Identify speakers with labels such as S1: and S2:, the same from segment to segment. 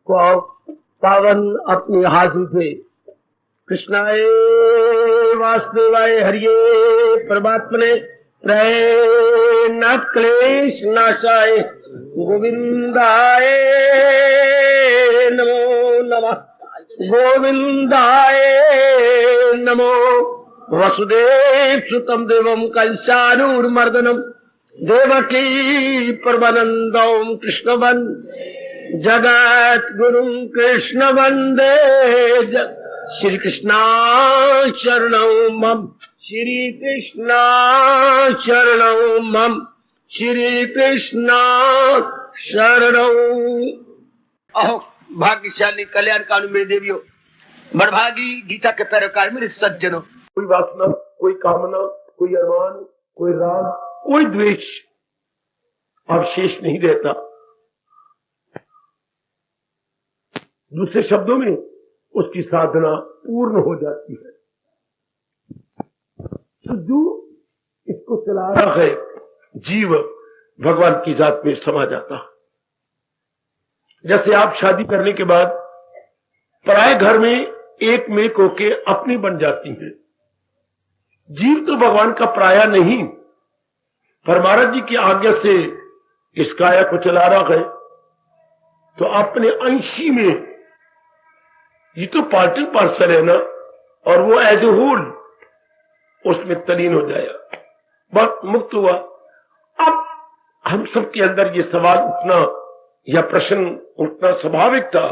S1: को पावन अपने हाथों से कृष्णाय वासुदेवाय हरिये परमात्मने नाथ क्लेश नाशाय गोविंदाय नमो नमः गोविंदाय नमो वसुदेव सुतम देवम कंसानूर्मर्दनम देवकी परमानंदम कृष्णवन जगत गुरु कृष्ण वंदे श्री कृष्णा शरणौ मम श्री कृष्णा शरणौ मम श्री कृष्णा शरणौ। अहो भाग्यशाली कल्याणकानु मेरे देवियों, बड़भागी गीता के पैरोकार मेरे सज्जनों, कोई वासना, कोई कामना, कोई अरमान, कोई राग, कोई द्वेष अवशेष नहीं रहता। दूसरे शब्दों में उसकी साधना पूर्ण हो जाती है। तो जो इसको चला रहा है जीव भगवान की जात में समा जाता। जैसे आप शादी करने के बाद पराए घर में एक मेक होके अपनी बन जाती हैं। जीव तो भगवान का पराया नहीं, पर महाराज जी की आज्ञा से इस काया को चला रहा है तो अपने अंशी में, ये तो पार्ट एंड पार्सल है ना, और वो एज ए होल उसमें तलीन हो जाएगा, बहुत मुक्त हुआ। अब हम सबके अंदर ये सवाल उठना या प्रश्न उठना स्वाभाविक था,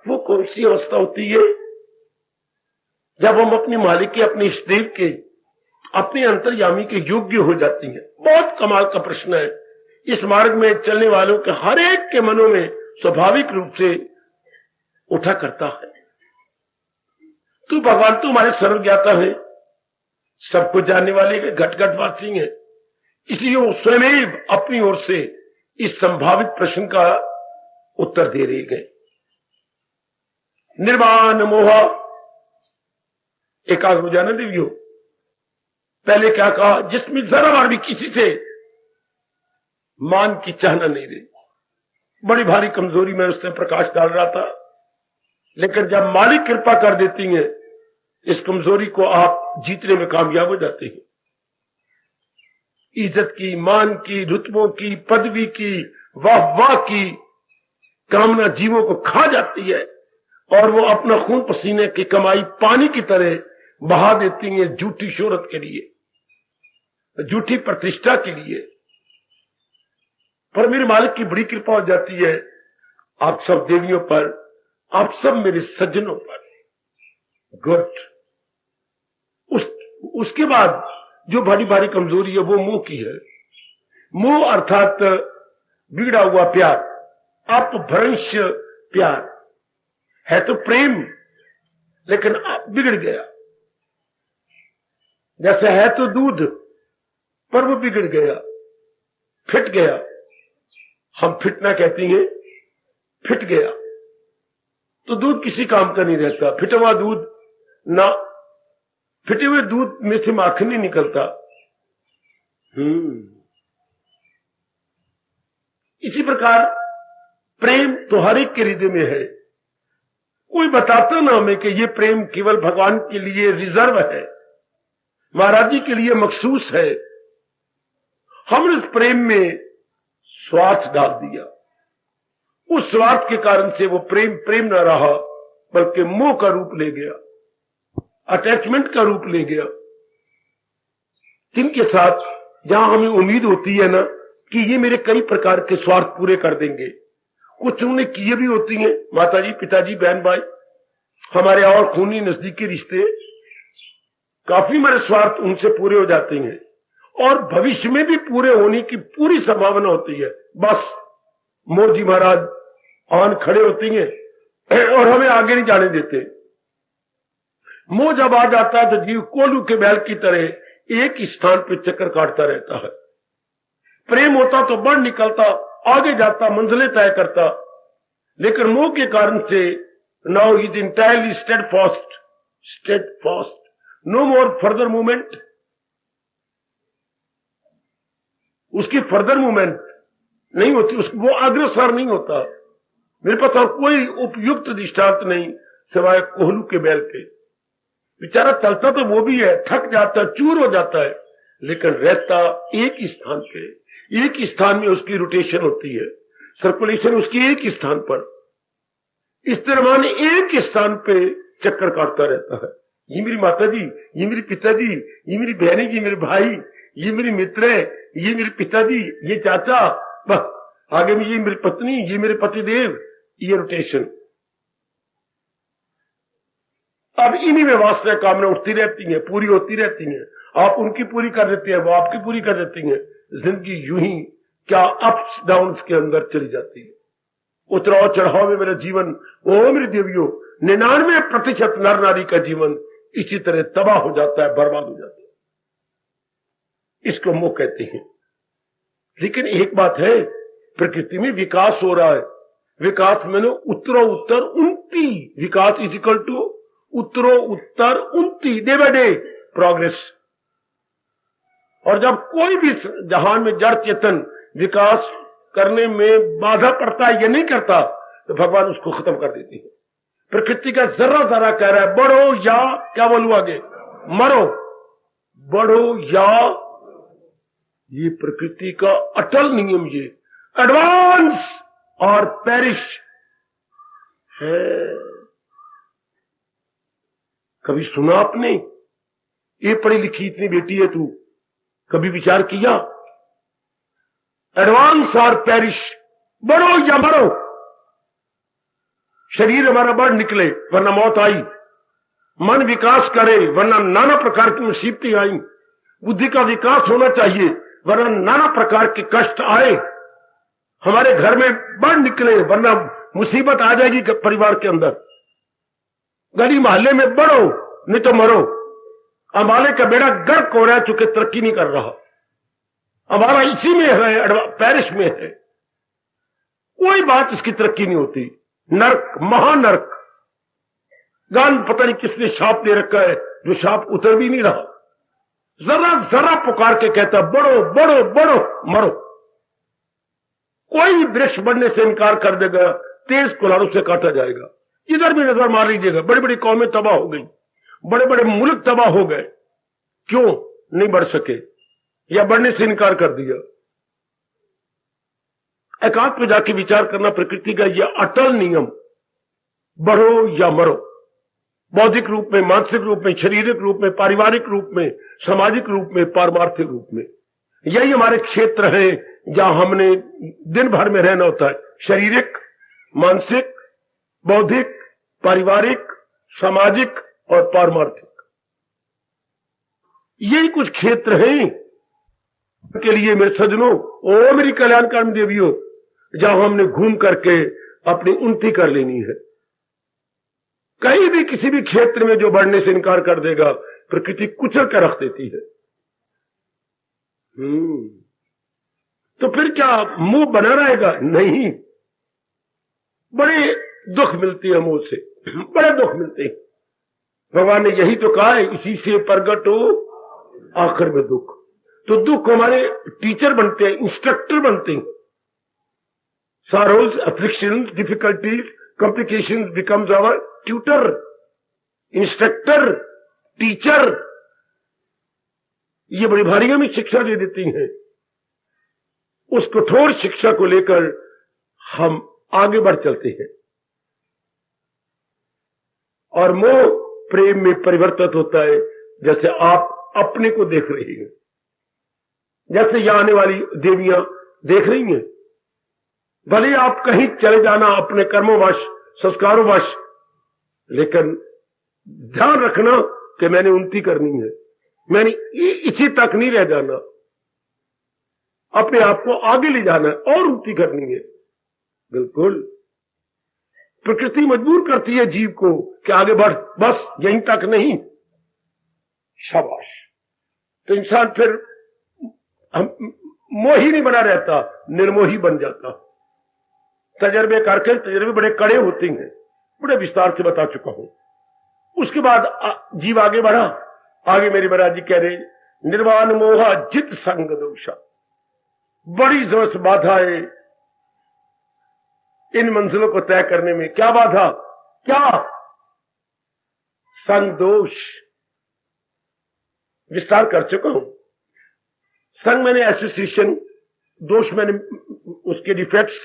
S1: वो कौन सी अवस्था होती है जब हम अपने मालिक के, अपने इष्टदेव के, अपने अंतर्यामी के योग्य हो जाती हैं। बहुत कमाल का प्रश्न है। इस मार्ग में चलने वालों के हर एक के मनों में स्वाभाविक रूप से उठा करता है। तो भगवान तो हमारे सर्वज्ञाता है, सबको जानने वाले के घट घट वासी है, इसलिए वो स्वयं अपनी ओर से इस संभावित प्रश्न का उत्तर दे रहे गए। निर्वाण मोह एकाग्र हो जाना देवियों। पहले क्या कहा, जिसमें जरा बार भी किसी से मान की चाहना नहीं रही। बड़ी भारी कमजोरी में उसने प्रकाश डाल रहा था, लेकिन जब मालिक कृपा कर देती है, इस कमजोरी को आप जीतने में कामयाब हो जाते हैं। इज्जत की, मान की, रुतबों की, पदवी की, वाह वाह की कामना जीवों को खा जाती है और वो अपना खून पसीने की कमाई पानी की तरह बहा देती है झूठी शोहरत के लिए, झूठी प्रतिष्ठा के लिए। पर मेरे मालिक की बड़ी कृपा हो जाती है आप सब देवियों पर, आप सब मेरे सज्जनों पर। गुड। उसके बाद जो बड़ी भारी कमजोरी है वो मोह की है। मोह अर्थात बिगड़ा हुआ प्यार, अपभ्रंश प्यार है तो प्रेम, लेकिन बिगड़ गया। जैसे है तो दूध, पर वो बिगड़ गया, फिट गया। हम फिटना कहती हैं, फिट गया तो दूध किसी काम का नहीं रहता। फिटा हुआ दूध ना, फिटे हुए दूध में से माखन नहीं निकलता। इसी प्रकार प्रेम तो हर एक के हृदय में है। कोई बताता ना हमें कि ये प्रेम केवल भगवान के लिए रिजर्व है, महाराज जी के लिए मखसूस है। हमने उस प्रेम में स्वार्थ डाल दिया। उस स्वार्थ के कारण से वो प्रेम प्रेम न रहा, बल्कि मोह का रूप ले गया, अटैचमेंट का रूप ले गया। जिनके साथ जहां हमें उम्मीद होती है ना कि ये मेरे कई प्रकार के स्वार्थ पूरे कर देंगे, कुछ उन्हें किए भी होती हैं, माताजी, पिताजी, बहन भाई, हमारे और खूनी नजदीकी रिश्ते, काफी हमारे स्वार्थ उनसे पूरे हो जाते हैं और भविष्य में भी पूरे होने की पूरी संभावना होती है। बस मोदी महाराज आन खड़े होती हैं और हमें आगे नहीं जाने देते। मोह जब आ जाता है तो जीव कोलू के बैल की तरह एक ही स्थान पर चक्कर काटता रहता है। प्रेम होता तो बढ़ निकलता, आगे जाता, मंजिलें तय करता, लेकिन मोह के कारण से now is entirely steadfast, no more further movement. उसकी फर्दर मूवमेंट नहीं होती, वो अग्रसर नहीं होता। मेरे पास और कोई उपयुक्त दृष्टांत नहीं सिवाय कोहलू के बैल के। बेचारा चलता तो वो भी है, थक जाता है, चूर हो जाता है, लेकिन रहता एक ही स्थान पे, एक ही स्थान में उसकी रोटेशन होती है, सर्कुलेशन उसकी एक ही स्थान पर। इस तरह माने एक ही स्थान पे चक्कर काटता रहता है। ये मेरी माता जी, ये मेरे पिताजी, ये मेरी बहनें, ये मेरे भाई, ये मेरी मित्र है, ये मेरे पिताजी, ये चाचा, आगे में ये मेरी पत्नी, ये मेरे पतिदेव, ये रोटेशन। अब इन्हीं में वास्तव कामना उठती रहती हैं, पूरी होती रहती हैं। आप उनकी पूरी कर देते हैं, वो आपकी पूरी कर देती हैं। जिंदगी यूं ही क्या अप्स डाउन्स के अंदर चली जाती है। उतराव चढ़ाव में मेरा जीवन, ओ मेरी देवियों, 99% नर नारी का जीवन इसी तरह तबाह हो जाता है, बर्बाद हो जाता है। इसको मोह कहते हैं। लेकिन एक बात है, प्रकृति में विकास हो रहा है। विकास मैंने उत्तरो उत्तर उन्नति, विकास इज इक्वल टू उत्तरो उत्तर उन्नति, डे बाय डे प्रोग्रेस। और जब कोई भी जहान में जड़ चेतन विकास करने में बाधा पड़ता है या नहीं करता, तो भगवान उसको खत्म कर देती है। प्रकृति का जरा जरा कह रहा है बढ़ो या क्या बोलूं आगे, मरो, बढ़ो या, ये प्रकृति का अटल नियम, ये एडवांस और पेरिश है। कभी सुना आपने? ये पढ़ी लिखी इतनी बेटी है तू, कभी विचार किया? एडवांस और पेरिश, बढ़ो या मरो। शरीर हमारा बढ़ निकले वरना मौत आई, मन विकास करे वरना नाना प्रकार की मुसीबतें आई, बुद्धि का विकास होना चाहिए वरना नाना प्रकार के कष्ट आए, हमारे घर में बढ़ निकले वरना मुसीबत आ जाएगी परिवार के अंदर, गली मोहल्ले में बढ़ो नहीं तो मरो। अंबाले का बेड़ा गर्क हो रहा है चूंकि तरक्की नहीं कर रहा, हमारा इसी में है, पेरिस में है, कोई बात इसकी तरक्की नहीं होती। नरक, महानरक, गान पता नहीं किसने शाप दे रखा है, जो शाप उतर भी नहीं रहा। जरा जरा पुकार के कहता बढ़ो बढ़ो बढ़ो, मरो। कोई भी वृक्ष बढ़ने से इनकार कर देगा, तेज कुल्हाड़ों से काटा जाएगा। इधर भी नजर मार लीजिएगा, बड़ी बड़ी कौमें तबाह हो गई, बड़े बड़े मुल्क तबाह हो गए। क्यों नहीं बढ़ सके या बढ़ने से इनकार कर दिया? एकांत में जाके विचार करना प्रकृति का यह अटल नियम, बढ़ो या मरो। बौद्धिक रूप में, मानसिक रूप में, शारीरिक रूप में, पारिवारिक रूप में, सामाजिक रूप में, पारमार्थिक रूप में, यही हमारे क्षेत्र हैं जहां हमने दिन भर में रहना होता है। शारीरिक, मानसिक, बौद्धिक, पारिवारिक, सामाजिक और पारमार्थिक, यही कुछ क्षेत्र हैं के लिए मेरे सज्जनों, ओ मेरी कल्याणकारी देवियों, जहां हमने घूम करके अपनी उन्नति कर लेनी है। कहीं भी किसी भी क्षेत्र में जो बढ़ने से इनकार कर देगा, प्रकृति कुचल कर रख देती है। तो फिर क्या मुंह बना रहेगा? नहीं, बड़े दुख मिलती है मुंह से, बड़े दुख मिलते हैं। भगवान ने यही तो कहा है, इसी से प्रगट हो आखिर में दुख। तो दुख हमारे टीचर बनते हैं, इंस्ट्रक्टर बनते हैं। sorrows, afflictions, difficulties, complications becomes our tutor, instructor, teacher। ये बड़ी भारी हमें शिक्षा दे देती हैं। उस कठोर शिक्षा को लेकर हम आगे बढ़ चलते हैं और मोह प्रेम में परिवर्तित होता है। जैसे आप अपने को देख रही हैं, जैसे यहां आने वाली देवियां देख रही हैं, भले आप कहीं चले जाना अपने कर्मोवश, संस्कारोवश, लेकिन ध्यान रखना कि मैंने उन्नति करनी है, मैंने इसी तक नहीं रह जाना, अपने आप को आगे ले जाना है और उन्नति करनी है। बिल्कुल प्रकृति मजबूर करती है जीव को कि आगे बढ़, बस यहीं तक नहीं, शाबाश। तो इंसान फिर मोही नहीं बना रहता, निर्मोही बन जाता। तजर्बे करके, तजर्बे बड़े कड़े होते हैं, बड़े विस्तार से बता चुका हूं। उसके बाद जीव आगे बढ़ा। आगे मेरी महाराज जी कह रहे, निर्वाण मोहा जित संग दोषा, बड़ी जबरदस्त बाधा है। इन मंजिलों को तय करने में क्या बाधा, क्या संग दोष विस्तार कर चुका हूं। संग मैंने एसोसिएशन, दोष मैंने उसके डिफेक्ट्स,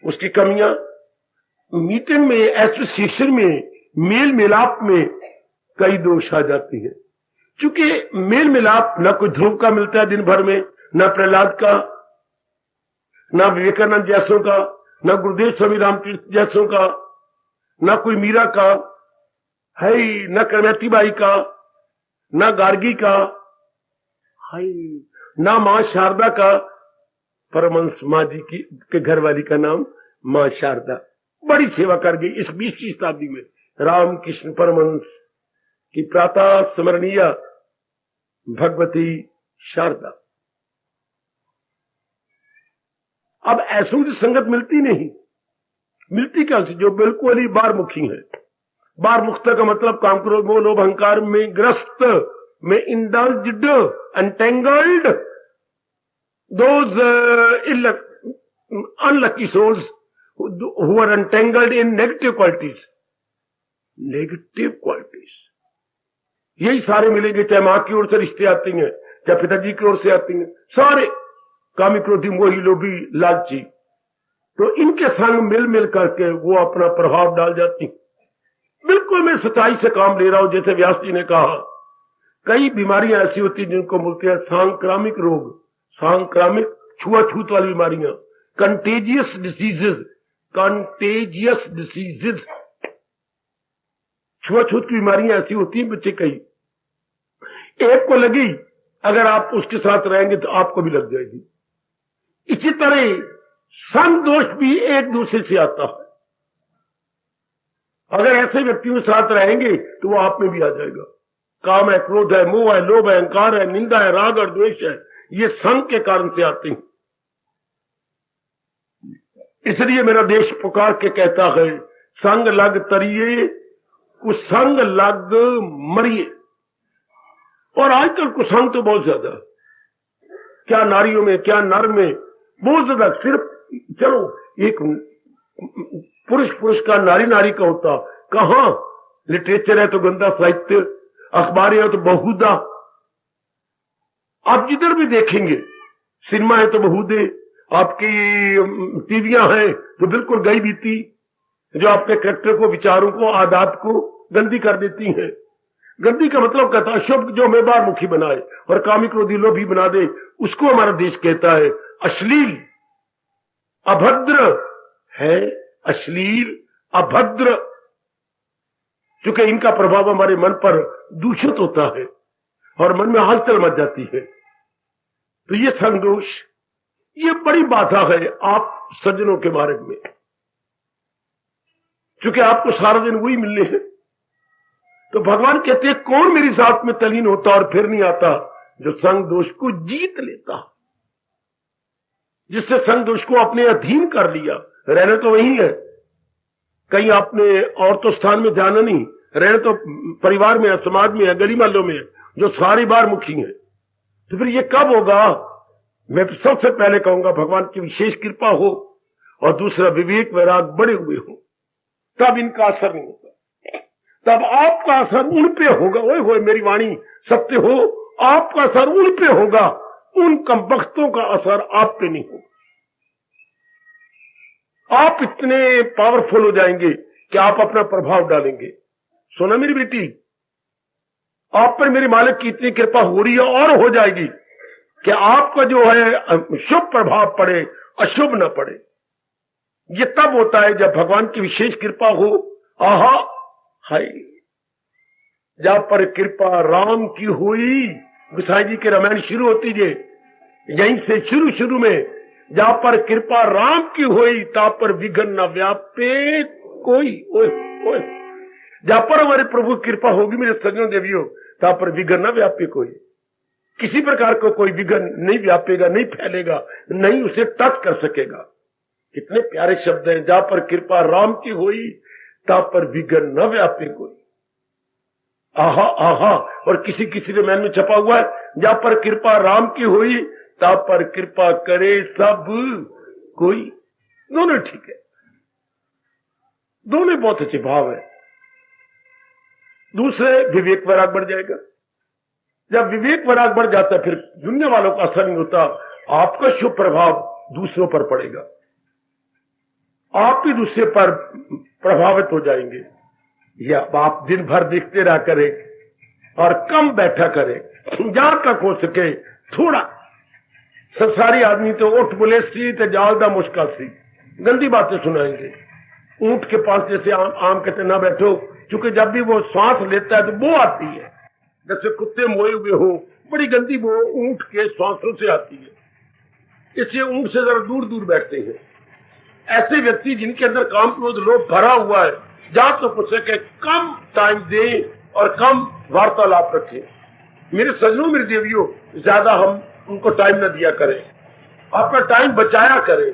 S1: उसकी कमियां। मीटिंग में, एसोसिएशन में, मेल मिलाप में कई दोष आ जाती हैं। क्योंकि मेल मिलाप न कोई ध्रुव का मिलता है दिन भर में, न प्रहलाद का, न विवेकानंद जैसों का, न गुरुदेव स्वामी रामतीर्थ जैसों का, न कोई मीरा का है, न करमैती बाई का, न गार्गी का है, न मां शारदा का। परमहंस मां जी की के घर वाली का नाम मां शारदा, बड़ी सेवा कर गई इस 20वीं शताब्दी में। रामकृष्ण परमहंस की प्रातः स्मरणीय भगवती शारदा। अब ऐसों की संगत मिलती नहीं, मिलती क्या सी जो बिल्कुल ही बारमुखी है। बारमुखता का मतलब काम क्रोध मोह लोभ अहंकार में ग्रस्त, में indulged, entangled, those unlucky souls who are entangled in negative qualities. Negative qualities यही सारे मिलेंगे, चाहे मां की ओर से रिश्ते आती हैं, चाहे पिताजी की ओर से आती हैं, सारे कामी क्रोधी मोही लोभी लालची। तो इनके संग मिल मिल करके वो अपना प्रभाव डाल जाती। बिल्कुल मैं सच्चाई से काम ले रहा हूं। जैसे व्यास जी ने कहा, कई बीमारियां ऐसी होती हैं जिनको बोलते हैं सांक्रामिक रोग, सांक्रामिक छुआछूत वाली बीमारियां, कंटेजियस डिसीजेस, कंटेजियस डिसीजेस। छुआछूत की बीमारियां ऐसी होती हैं बच्चे, कई एक को लगी, अगर आप उसके साथ रहेंगे तो आपको भी लग जाएगी। इसी तरह संग दोष भी एक दूसरे से आता है। अगर ऐसे व्यक्तियों के साथ रहेंगे तो वो आप में भी आ जाएगा। काम है, क्रोध है, मोह है, लोभ है, अहंकार है, निंदा है, राग और द्वेष है, ये संग के कारण से आते हैं। इसलिए मेरा देश पुकार के कहता है, संग लग तरिए कुसंग लग मरिए। और आजकल कुसंग तो बहुत ज्यादा, क्या नारियों में, क्या नर में, बहुत ज्यादा। सिर्फ चलो एक पुरुष पुरुष का, नारी नारी का होता, कहां लिटरेचर है तो गंदा साहित्य, अखबारें है तो बहुधा। आप जिधर भी देखेंगे, सिनेमा है तो बहुदे, आपकी टीवियां हैं तो बिल्कुल गई बीती, जो आपके कैरेक्टर को, विचारों को, आदत को गंदी कर देती हैं। गंदी का मतलब कहता है शुभ, जो हमें बारमुखी बनाए और कामी क्रोधी लोभी बना दे, उसको हमारा देश कहता है अश्लील, अभद्र है, अश्लील, अभद्र। चूंकि इनका प्रभाव हमारे मन पर दूषित होता है और मन में हलचल मच जाती है। तो ये संदोष, ये बड़ी बाधा है आप सज्जनों के बारे में। चूंकि आपको सारा दिन वही मिलने हैं, तो भगवान कहते हैं कौन मेरी साथ में तलीन होता और फिर नहीं आता, जो संग दोष को जीत लेता, जिससे संग दोष को अपने अधीन कर लिया। रहना तो वही है, कहीं आपने और तो स्थान में जाना नहीं, रहना तो परिवार में है, समाज में है, गली मोहल्लों में है, जो सारी बार मुखी है। तो फिर ये कब होगा? मैं सबसे पहले कहूंगा भगवान की विशेष कृपा हो, और दूसरा विवेक वैराग बड़े हुए हो, तब इनका असर नहीं होता। तब आपका असर उन पे होगा। ओए होए मेरी वाणी सत्य हो, आपका असर उन पे होगा, उन कमबख्तों का असर आप पे नहीं होगा। आप इतने पावरफुल हो जाएंगे कि आप अपना प्रभाव डालेंगे। सुना मेरी बेटी, आप पर मेरे मालिक की इतनी कृपा हो रही है और हो जाएगी कि आपका जो है शुभ प्रभाव पड़े, अशुभ न पड़े। ये तब होता है जब भगवान की विशेष कृपा हो। आहा हाय, जहां पर कृपा राम की हुई, गोसाई जी के रामायण शुरू होती है यहीं से, शुरू में, जहां पर कृपा राम की हुई, ता पर विघ्न न व्यापे कोई। ओए ओए, जहां पर हमारे प्रभु की कृपा होगी मेरे सज्जनों देवियों, ता पर विघ्न न व्यापे कोई। किसी प्रकार को कोई विघ्न नहीं व्यापेगा, नहीं फैलेगा, नहीं उसे टच कर सकेगा। कितने प्यारे शब्द हैं, जहां पर कृपा राम की हुई, ता पर विघ्न न व्यापे कोई। आहा आहा। और किसी रामायण में छपा हुआ है, जहां पर कृपा राम की हुई, ता पर कृपा करे सब कोई। दोनों ठीक है। दोनों बहुत अच्छे भाव है। दूसरे, विवेक वैराग बढ़ जाएगा। जब विवेक वैराग बढ़ जाता है फिर दुनिया वालों का असर नहीं होता, आपका शुभ प्रभाव दूसरों पर पड़ेगा, आप भी दूसरे पर प्रभावित हो जाएंगे। या आप दिन भर देखते रहा करें और कम बैठा करें, जहां तक हो सके थोड़ा। संसारी आदमी तो उठ बोले सी तो जालदा मुश्किल सी, गंदी बातें सुनाएंगे। ऊंट के पास जैसे आम कहते ना बैठो, क्योंकि जब भी वो सांस लेता है तो वो आती है, जैसे कुत्ते मोए हुए हो, बड़ी गंदी वो ऊंट के सांसों से आती है, इससे ऊंट से जरा दूर दूर बैठते हैं। ऐसे व्यक्ति जिनके अंदर काम क्रोध लोभ भरा हुआ है, जहां तो कुछ सके कम टाइम दें और कम वार्तालाप रखें। मेरे सजनों, मेरे देवियों, ज्यादा हम उनको टाइम न दिया करें, अपना टाइम बचाया करें।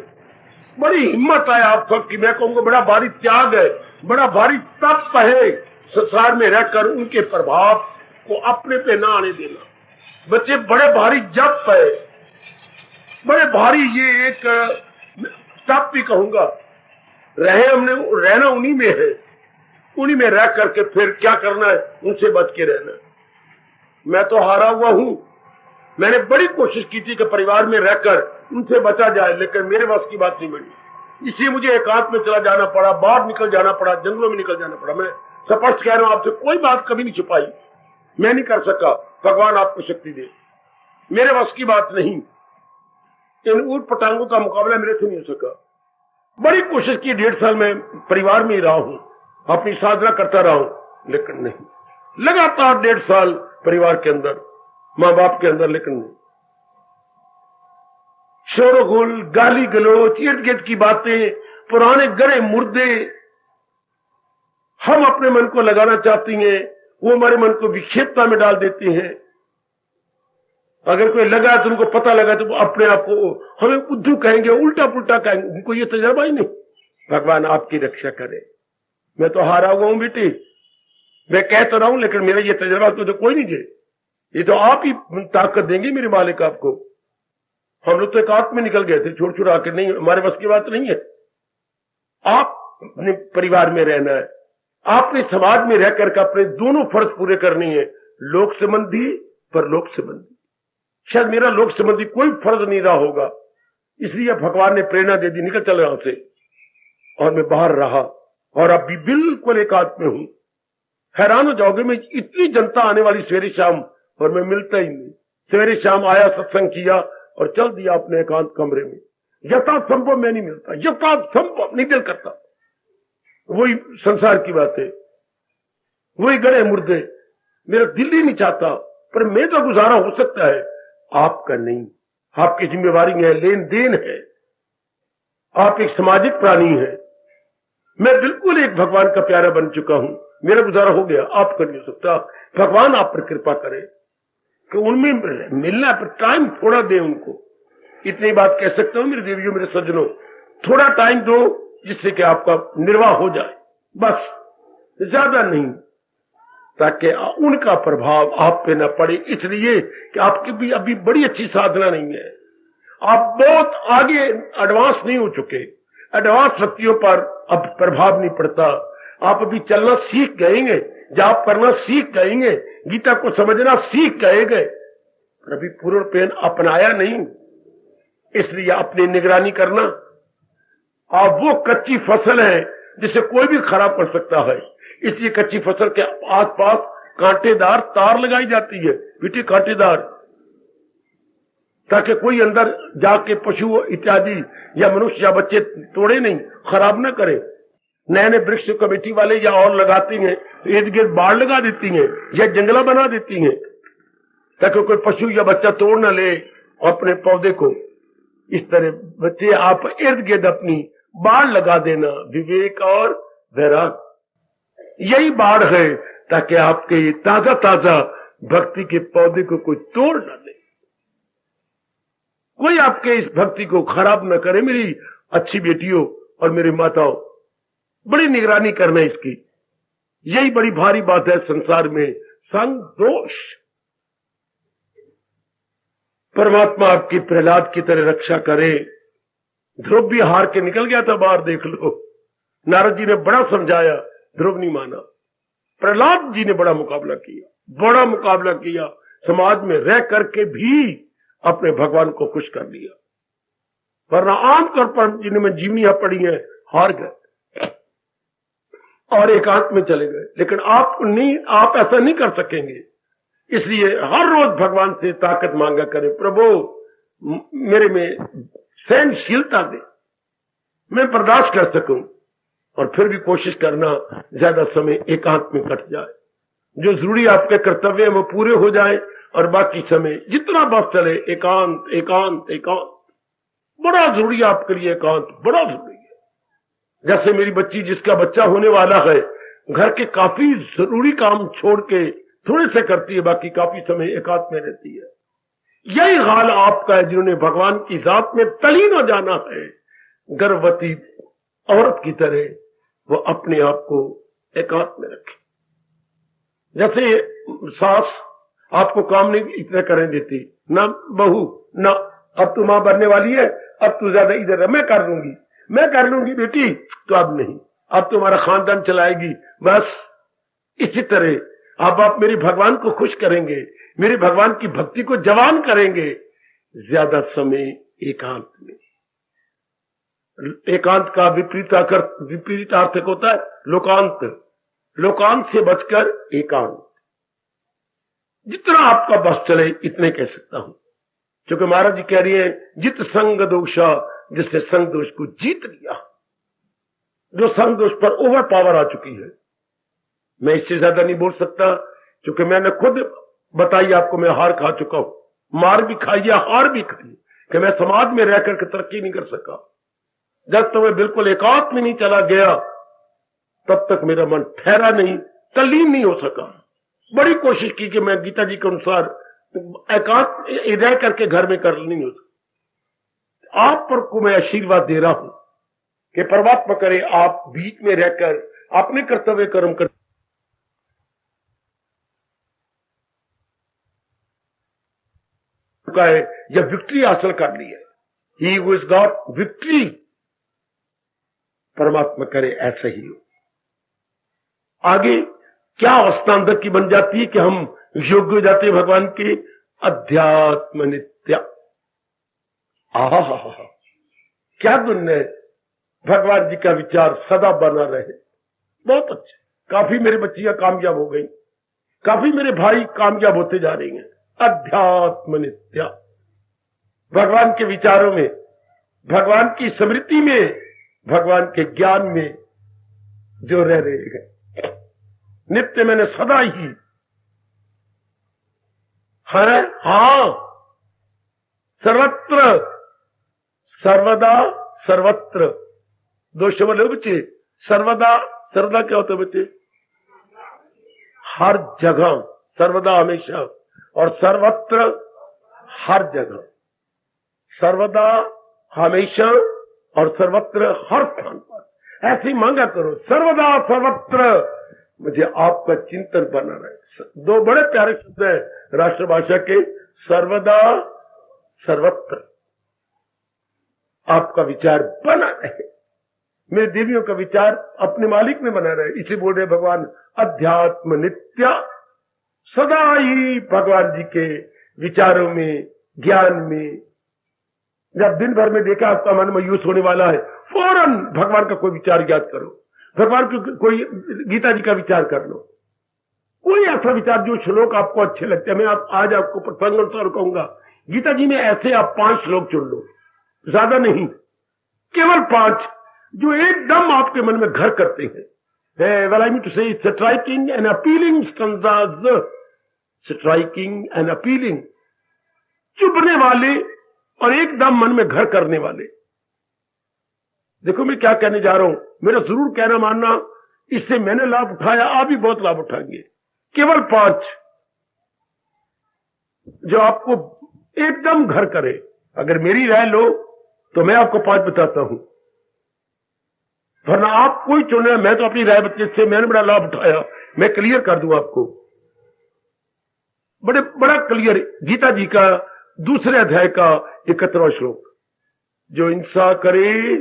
S1: बड़ी हिम्मत है आप सबकी, मैं कहूंगा बड़ा भारी त्याग है, बड़ा भारी तप है संसार में रहकर उनके प्रभाव को अपने पे ना आने देना। बच्चे, बड़े भारी जप है, बड़े भारी ये एक तप भी कहूंगा। रहे हमने, रहना उन्हीं में है, उन्हीं में रह करके फिर क्या करना है, उनसे बच के रहना। मैं तो हारा हुआ हूं, मैंने बड़ी कोशिश की थी कि परिवार में रहकर उनसे बचा जाए, लेकिन मेरे बस की बात नहीं बनी। इसलिए मुझे एकांत में चला जाना पड़ा, बाहर निकल जाना पड़ा, जंगलों में निकल जाना पड़ा। मैं स्पष्ट कह रहा हूं आपसे, कोई बात कभी नहीं छुपाई, मैं नहीं कर सका, भगवान आपको शक्ति दे, मेरे बस की बात नहीं। इन ऊट पटांगों का मुकाबला मेरे से नहीं हो सका। बड़ी कोशिश की, 1.5 साल में परिवार में ही रहा हूं, अपनी साधना करता रहा हूं, लेकिन नहीं। लगातार 1.5 साल परिवार के अंदर, मां बाप के अंदर, लेकिन नहीं। शोरगुल, गाली गलोच, इर्द गिर्द की बातें, पुराने गरे मुर्दे हम अपने मन को लगाना चाहती हैं, वो हमारे मन को विक्षेपता में डाल देती हैं। अगर कोई लगा तो उनको पता लगा तो वो अपने आप को हमें बुद्धू कहेंगे, उल्टा पुल्टा कहेंगे, उनको ये तजर्बा ही नहीं। भगवान आपकी रक्षा करे। मैं तो हारा हुआ हूं बेटी, मैं कह तो रहा हूं, लेकिन मेरा ये तजर्बा तो कोई नहीं दे, ये तो आप ही ताकत देंगे मेरे मालिक आपको। हम लोग तो एकांत में निकल गए थे, छोड़ छुड़ा के, नहीं, हमारे बस की बात नहीं है। आप अपने परिवार में रहना है, आपने समाज में रह करके अपने दोनों फर्ज पूरे करनी है, लोक संबंधी परलोक संबंधी। शायद मेरा लोक संबंधी कोई फर्ज नहीं रहा होगा, इसलिए भगवान ने प्रेरणा दे दी, निकल चल यहां से। और मैं बाहर रहा और अब भी बिल्कुल एकांत में हूं। हैरान हो जाओगे, मैं इतनी जनता आने वाली सवेरे शाम, और मैं मिलता ही नहीं। सवेरे शाम आया, सत्संग किया और चल दिया अपने एकांत कमरे में। यथासंभव मैं नहीं मिलता, यथासंभव नहीं दिल करता। वही संसार की बात है, वही गड़े मुर्दे, मेरा दिल ही नहीं चाहता। पर मैं तो गुजारा हो सकता है, आपका नहीं। आपकी जिम्मेवारी है, लेन देन है, आप एक सामाजिक प्राणी हैं। मैं बिल्कुल एक भगवान का प्यारा बन चुका हूं, मेरा गुजारा हो गया, आपका नहीं हो सकता। भगवान आप पर कृपा करे कि उनमें मिलना पर टाइम थोड़ा दे उनको। इतनी बात कह सकता हूं मेरे देवियों, मेरे सज्जनों, थोड़ा टाइम दो जिससे कि आपका निर्वाह हो जाए, बस, ज्यादा नहीं, ताकि उनका प्रभाव आप पे न पड़े। इसलिए कि आपकी भी अभी बड़ी अच्छी साधना नहीं है, आप बहुत आगे एडवांस नहीं हो चुके, एडवांस शक्तियों पर अब प्रभाव नहीं पड़ता। आप अभी चलना सीख गएंगे, जाप करना सीख गएंगे, गीता को समझना सीख गएंगे, पर अभी पूर्ण पेन अपनाया नहीं। इसलिए अपनी निगरानी करना। आप वो कच्ची फसल है जिसे कोई भी खराब कर सकता है, इसलिए कच्ची फसल के आसपास कांटेदार तार लगाई जाती है, बेटी, कांटेदार, ताकि कोई अंदर जाके पशु इत्यादि या मनुष्य या बच्चे तोड़े नहीं, खराब न करे। नए नए वृक्ष कमेटी वाले या और लगाती हैं, इर्द गिर्द बाढ़ लगा देती हैं या जंगला बना देती हैं, ताकि कोई पशु या बच्चा तोड़ न ले अपने पौधे को। इस तरह बच्चे, आप इर्द गिर्द अपनी बाढ़ लगा देना, विवेक और वैराग, यही बाढ़ है, ताकि आपके ताजा ताजा भक्ति के पौधे को कोई तोड़ न ले, कोई आपके इस भक्ति को खराब न करे। मेरी अच्छी बेटियों और मेरी माताओं, बड़ी निगरानी करना इसकी, यही बड़ी भारी बात है संसार में, संतोष। परमात्मा आपकी प्रहलाद की तरह रक्षा करे। ध्रुव भी हार के निकल गया था बाहर, देख लो, नारद जी ने बड़ा समझाया, ध्रुव नहीं माना। प्रहलाद जी ने बड़ा मुकाबला किया, समाज में रह करके भी अपने भगवान को खुश कर लिया। वरना आमतौर पर जिनमें जीवनियां पड़ी हैं हार गए और एकांत में चले गए। लेकिन आप ऐसा नहीं कर सकेंगे। इसलिए हर रोज भगवान से ताकत मांगा करें, प्रभु मेरे में सहनशीलता दे, मैं बर्दाश्त कर सकूं। और फिर भी कोशिश करना ज्यादा समय एकांत में कट जाए, जो जरूरी आपके कर्तव्य है वो पूरे हो जाए, और बाकी समय जितना बस चले एकांत एकांत एकांत। बड़ा जरूरी है आपके लिए एकांत, बड़ा जरूरी है। जैसे मेरी बच्ची, जिसका बच्चा होने वाला है, घर के काफी जरूरी काम छोड़ के थोड़े से करती है, बाकी काफी समय एकांत में रहती है। यही हाल आपका है, जिन्होंने भगवान की जात में तलीन हो जाना है। गर्भवती औरत की तरह वो अपने आप को एकांत में रखे। जैसे सास आपको काम नहीं इतना करने देती, ना बहू, ना अब तू मां बनने वाली है, अब तू ज्यादा इधर है, मैं कर लूंगी बेटी, तो अब नहीं, अब तुम्हारा खानदान चलाएगी। बस इसी तरह अब आप मेरे भगवान को खुश करेंगे, मेरे भगवान की भक्ति को जवान करेंगे, ज्यादा समय एकांत में। एकांत का विपरीत अर्थ होता है लोकांत। लोकांत से बचकर एकांत। जितना आपका बस चले इतने कह सकता हूं, क्योंकि महाराज जी कह रही है, जित संग दोषा, जिसने संग दोष को जीत लिया, जो संग दोष पर ओवर पावर आ चुकी है। मैं इससे ज्यादा नहीं बोल सकता, क्योंकि मैंने खुद बताई आपको, मैं हार खा चुका हूं। मार भी खाई है, हार भी खाई, कि मैं समाज में रह करके तरक्की नहीं कर सका। जब तक मैं बिल्कुल एकांत में नहीं चला गया, तब तक मेरा मन ठहरा नहीं, तल्लीन नहीं हो सका। बड़ी कोशिश की कि मैं गीता जी के अनुसार एकांत रह करके घर में कर नहीं हो सका। आप पर को मैं आशीर्वाद दे रहा हूं कि परमात्मा करे आप बीच में रहकर अपने कर्तव्य कर्म कर चुका है, या विक्ट्री हासिल कर ली है। He who is got victory, परमात्मा करे ऐसा ही हो। आगे क्या अवस्था अंदर की बन जाती है कि हम योग्य हो जाते हैं भगवान के। अध्यात्म नित्य, आहा क्या गुण है। भगवान जी का विचार सदा बना रहे, बहुत अच्छा। काफी मेरे बच्चियां कामयाब हो गई, काफी मेरे भाई कामयाब होते जा रहे हैं। अध्यात्म नित्य, भगवान के विचारों में, भगवान की स्मृति में, भगवान के ज्ञान में जो रह रहे हैं। नित्य मैंने सदा ही है, हां, सर्वत्र, सर्वदा, सर्वत्र। दो शब्द है बच्चे, सर्वदा, सर्वदा क्या होता है बच्चे? हर जगह, सर्वदा हमेशा, और सर्वत्र हर जगह। सर्वदा हमेशा और सर्वत्र हर स्थान पर। ऐसी मांगा करो, सर्वदा सर्वत्र मुझे आपका चिंतन बना रहे। दो बड़े प्यारे शब्द हैं राष्ट्रभाषा के, सर्वदा सर्वत्र। आपका विचार बना रहे, मेरे देवियों का विचार अपने मालिक में बना रहे। इसे बोल रहे भगवान अध्यात्म नित्य, सदा ही भगवान जी के विचारों में, ज्ञान में। जब दिन भर में देखा आपका मन मायूस होने वाला है, फौरन भगवान का कोई विचार याद करो, भगवान की कोई गीता जी का विचार कर लो। कोई ऐसा विचार जो श्लोक आपको अच्छे लगते हैं। मैं आज आपको प्रसंग अनुसार कहूंगा, गीता जी में ऐसे आप 5 श्लोक चुन लो, ज्यादा नहीं, केवल 5, जो एकदम आपके मन में घर करते हैं। Well, I mean to say, striking and appealing stanzas, striking and appealing, चुभने वाले और एकदम मन में घर करने वाले। देखो मैं क्या कहने जा रहा हूं, मेरा जरूर कहना मानना, इससे मैंने लाभ उठाया, आप भी बहुत लाभ उठाएंगे। केवल 5 जो आपको एकदम घर करे। अगर मेरी राय लो तो मैं आपको 5 बताता हूं, वरना आप कोई चुने। मैं तो अपनी राय बच्चे से मैंने बड़ा लाभ उठाया, मैं क्लियर कर दूं आपको। बड़ा क्लियर, गीता जी का 2 अध्याय का 71वां श्लोक, जो इंसा करे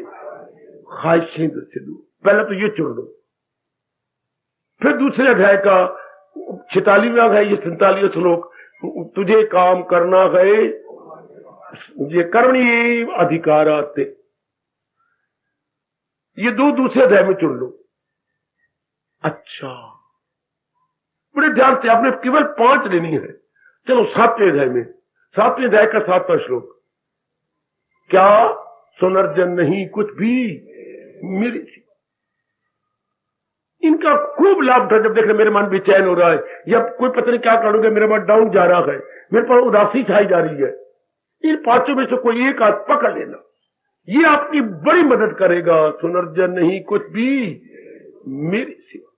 S1: ख्वाहिशें से दूर। पहले तो ये चुन लो। फिर दूसरे अध्याय का 46वां अध्याय, ये 47वां श्लोक, तुझे काम करना है ये कर्मणि अधिकाराते, ये दो दूसरे अध्याय में चुन लो। अच्छा, बड़े ध्यान से आपने केवल 5 लेनी है। चलो 7वें अध्याय में, 7वें अध्याय का 7वां श्लोक, क्या सुनर्जन नहीं कुछ भी मेरे सिवा। इनका खूब लाभ उठा। जब देख रहे मेरे मन बेचैन हो रहा है, या कोई पता नहीं क्या करूंगा, मेरा मन डाउन जा रहा है, मेरे पर उदासी छाई जा रही है, इन 5 में से कोई एक हाथ पकड़ लेना, ये आपकी बड़ी मदद करेगा। सुनर्जन नहीं कुछ भी मेरे सिवा,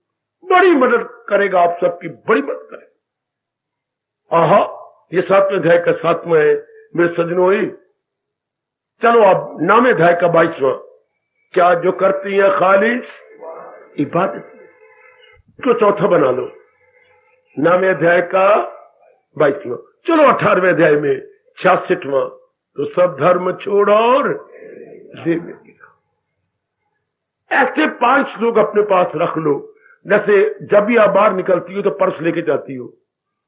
S1: बड़ी मदद करेगा, आप सबकी बड़ी मदद करेगा। आहा, ये 7वें अध्याय का 7वां है मेरे सजनों। चलो अब 9वें अध्याय का 22वां, क्या जो करती है खालिस इबादत, को चौथा बना लो। 9वें अध्याय का 22वां। चलो 18वें अध्याय में 66वां, तो सब धर्म छोड़ और ले मेरी। ऐसे 5 लोग अपने पास रख लो। जैसे जब भी आप बाहर निकलती हो तो पर्स लेके जाती हो,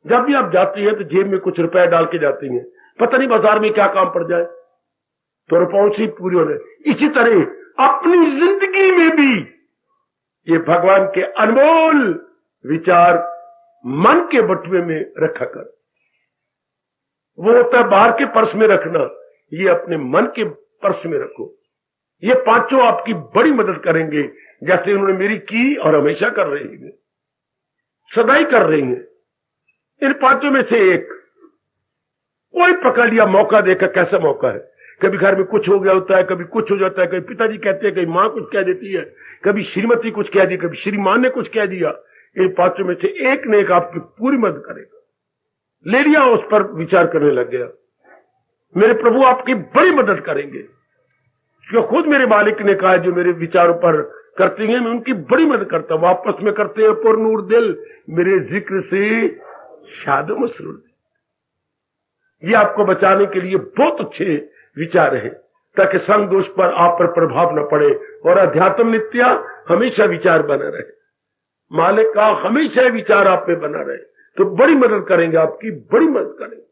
S1: जब भी आप जाती है तो जेब में कुछ रुपए डाल के जाती हैं, पता नहीं बाजार में क्या काम पड़ जाए तो रुपयों से पूरी होने। इसी तरह अपनी जिंदगी में भी ये भगवान के अनमोल विचार मन के बटुए में रखा कर। वो होता है बाहर के पर्स में रखना, ये अपने मन के पर्स में रखो। ये 5 आपकी बड़ी मदद करेंगे, जैसे उन्होंने मेरी की और हमेशा कर रही है, सदाई कर रही है। इन 5 में से एक कोई पकड़ लिया, मौका देखा, कैसा मौका है। कभी घर में कुछ हो गया होता है, कभी कुछ हो जाता है, कभी पिताजी कहते हैं, कभी मां कुछ कह देती है, कभी श्रीमती कुछ कह दी, कभी श्रीमान ने कुछ कह दिया। इन 5 में से एक ने एक आपकी पूरी मदद करेगा। ले लिया, उस पर विचार करने लग गया, मेरे प्रभु आपकी बड़ी मदद करेंगे, क्यों खुद मेरे मालिक ने कहा जो मेरे विचारों पर करते हैं मैं उनकी बड़ी मदद करता हूं। आपस में करते हैं पुरनूर दिल, मेरे जिक्र से शाद मसरूर। ये आपको बचाने के लिए बहुत अच्छे विचार हैं, ताकि संग दोष पर आप पर प्रभाव न पड़े और अध्यात्म नित्या हमेशा विचार बना रहे। मालिक का हमेशा विचार आप में बना रहे तो बड़ी मदद करेंगे, आपकी बड़ी मदद करेंगे।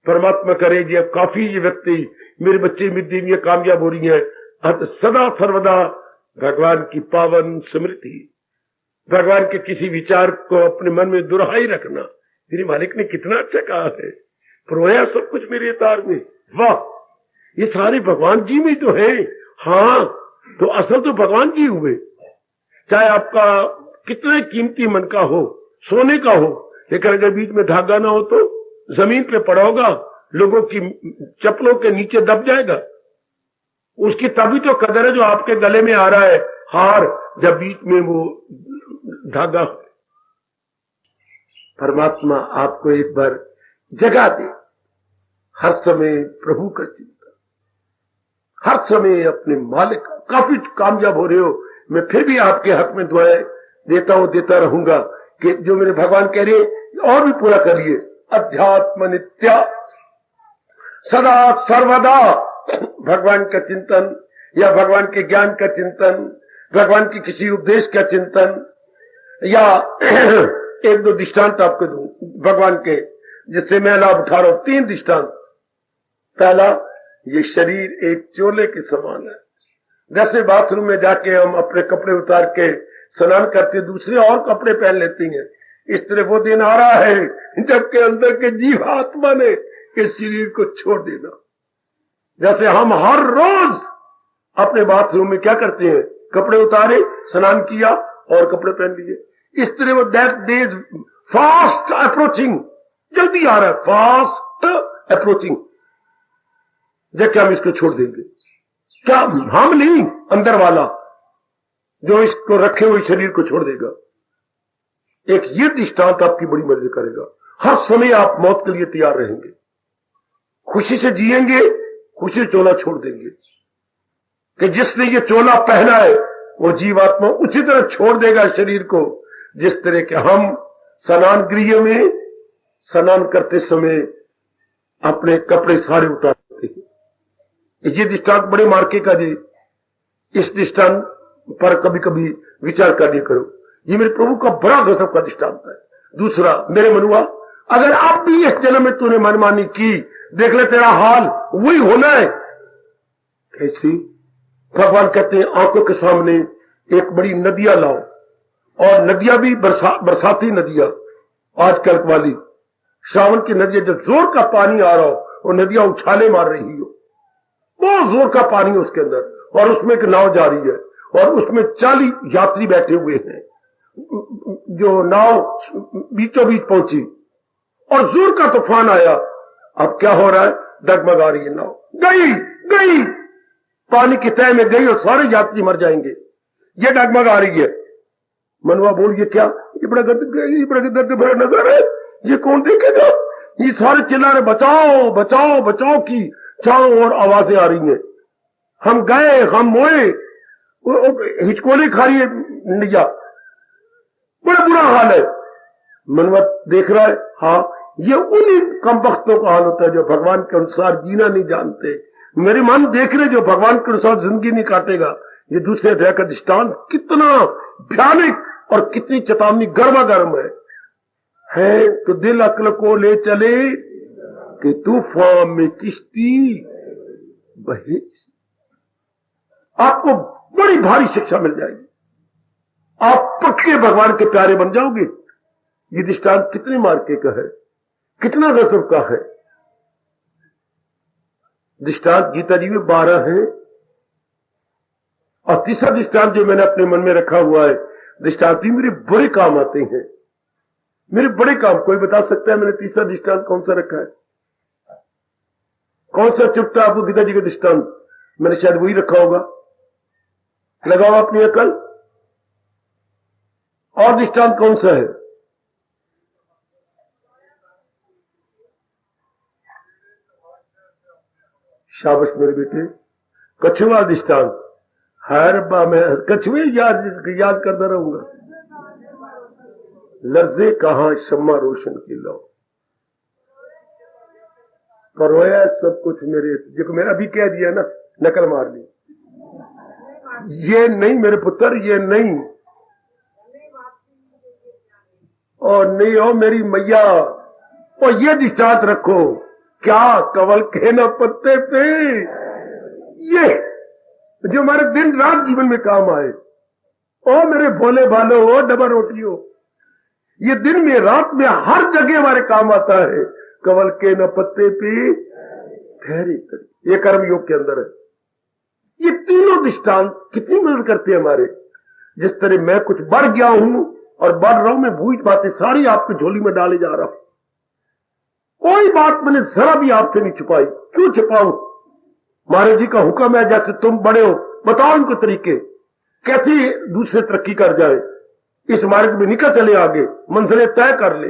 S1: परमात्मा करे जी, अब काफी ये व्यक्ति, मेरे बच्चे मेरी देवियां कामयाब हो रही हैं। सदा सर्वदा भगवान की पावन स्मृति, भगवान के किसी विचार को अपने मन में दुराई रखना। मेरे मालिक ने कितना अच्छा कहा है, प्रोया सब कुछ मेरे तार में। वाह, ये सारे भगवान जी में तो है। हाँ, तो असल तो भगवान जी हुए। चाहे आपका कितने कीमती मन का हो, सोने का हो, लेकिन अगर बीच में धागा ना हो तो जमीन पे पड़ा होगा, लोगों की चप्पलों के नीचे दब जाएगा। उसकी तभी तो कदर है जो आपके गले में आ रहा है हार, जब बीच में वो धागा। परमात्मा आपको एक बार जगा दे, हर समय प्रभु का चिंतन, हर समय अपने मालिक। काफी कामयाब हो रहे हो, मैं फिर भी आपके हक में दुआएं देता हूं, देता रहूंगा कि जो मेरे भगवान कह रहे और भी पूरा करिए। अध्यात्म नित्या, सदा सर्वदा भगवान का चिंतन, या भगवान के ज्ञान का चिंतन, भगवान के किसी उपदेश का चिंतन, या 1-2 दृष्टांत आपको दूं भगवान के, जिससे मैं लाभ उठा रहा हूं। 3 दृष्टांत। पहला, ये शरीर एक चोले के समान है। जैसे बाथरूम में जाके हम अपने कपड़े उतार के स्नान करते, दूसरे और कपड़े पहन लेती हैं, इस तरह वो दिन आ रहा है जबकि अंदर के जीव आत्मा ने इस शरीर को छोड़ देना। जैसे हम हर रोज अपने बाथरूम में क्या करते हैं, कपड़े उतारे, स्नान किया और कपड़े पहन लिए। इस तरह वो दैट डेज फास्ट अप्रोचिंग, जल्दी आ रहा है, फास्ट अप्रोचिंग। जब क्या हम इसको छोड़ देंगे? क्या हम नहीं, अंदर वाला जो इसको रखे हुए शरीर को छोड़ देगा। एक ये दृष्टांत आपकी बड़ी मदद करेगा। हर समय आप मौत के लिए तैयार रहेंगे, खुशी से जिएंगे, खुशी से चोला छोड़ देंगे। कि जिसने ये चोला पहना है वो जीवात्मा उसी तरह छोड़ देगा शरीर को, जिस तरह के हम स्नान गृह में स्नान करते समय अपने कपड़े सारे उतारते हैं। ये दृष्टांत बड़े मार्के का जी। इस दृष्टांत पर कभी कभी विचार कर लिया करो। ये मेरे प्रभु का बड़ा गजब का दृष्टांत है। दूसरा, मेरे मनुआ, अगर अब भी इस जन्म में तूने मनमानी की, देख ले तेरा हाल वही होना है। कैसी? भगवान कहते हैं आंखों के सामने एक बड़ी नदियां लाओ, और नदियां भी बरसाती नदियां, आजकल वाली श्रावण की नदियां, जब जोर का पानी आ रहा हो और नदियां उछाले मार रही हो, बहुत जोर का पानी उसके अंदर, और उसमें एक नाव जा रही है और उसमें 40 यात्री बैठे हुए हैं। जो नाव बीचों बीच पहुंची और जोर का तूफान आया। अब क्या हो रहा है? डगमगा रही है नाव, गई पानी की तह में गई और सारे यात्री मर जाएंगे। ये डगमगा रही है। मनवा बोल, ये क्या? ये बड़ा दर्द भरा नजर है, ये कौन देखेगा? ये सारे चिल्ला रहे बचाओ बचाओ बचाओ की चारों ओर आवाजें आ रही हैं। हम गए, हम मोए, हिचकोले खा रही है नैया, बड़ा बुरा हाल है। मनवा देख रहा है, हाँ, ये उन्हीं कम वक्तों का हाल होता है जो भगवान के अनुसार जीना नहीं जानते। मेरे मन देख रहे जो भगवान के अनुसार जिंदगी नहीं काटेगा। ये दूसरे अध्याय का दृष्टांत कितना भयानक और कितनी चेतावनी गर्मा गर्म है। तो दिल अक्ल को ले चले कि तूफान में किश्ती बहे। आपको बड़ी भारी शिक्षा मिल जाएगी, आप पक्के भगवान के प्यारे बन जाओगे। ये दृष्टांत कितने मार्के का है, कितना गजब का है। दृष्टांत गीता जी में 12 हैं। और तीसरा दृष्टांत जो मैंने अपने मन में रखा हुआ है, दृष्टांत भी मेरे बड़े काम आते हैं, मेरे बड़े काम। कोई बता सकता है मैंने तीसरा दृष्टांत कौन सा रखा है? कौन सा चुपता आपको गीता जी का दृष्टांत? मैंने शायद वही रखा होगा। लगाओ अपनी अकल। और दृष्टांत कौन सा है? शाबाश मेरे बेटे। कछुआ दृष्टांत। हर बार मैं कछुए याद करता रहूंगा। लर्जे कहां शम्मा रोशन की लो, करोया सब कुछ मेरे, जो मैंने अभी कह दिया ना, नकल मार ली। ये नहीं मेरे पुत्र, ये नहीं, और नहीं हो मेरी मैया। और ये दृष्टांत रखो, क्या कवल के न पत्ते पे, ये जो हमारे दिन रात जीवन में काम आए। ओ मेरे भोले भालो, ओ डबल रोटियो, ये दिन में रात में हर जगह हमारे काम आता है। कवल के न पत्ते पे ठहरे, ये कर्म योग के अंदर है। ये तीनों दृष्टांत कितनी मदद करते हैं हमारे। जिस तरह मैं कुछ बढ़ गया हूं और बढ़ रहा हूं, मैं भूत बातें सारी आपकी झोली में डाले जा रहा हूं। कोई बात मैंने जरा भी आपसे नहीं छुपाई। क्यों छुपाऊं? महाराज जी का हुक्म है, जैसे तुम बड़े हो बताओ इनको तरीके, कैसे दूसरे तरक्की कर जाए, इस मार्ग में निकल चले आगे, मंजिलें तय कर ले।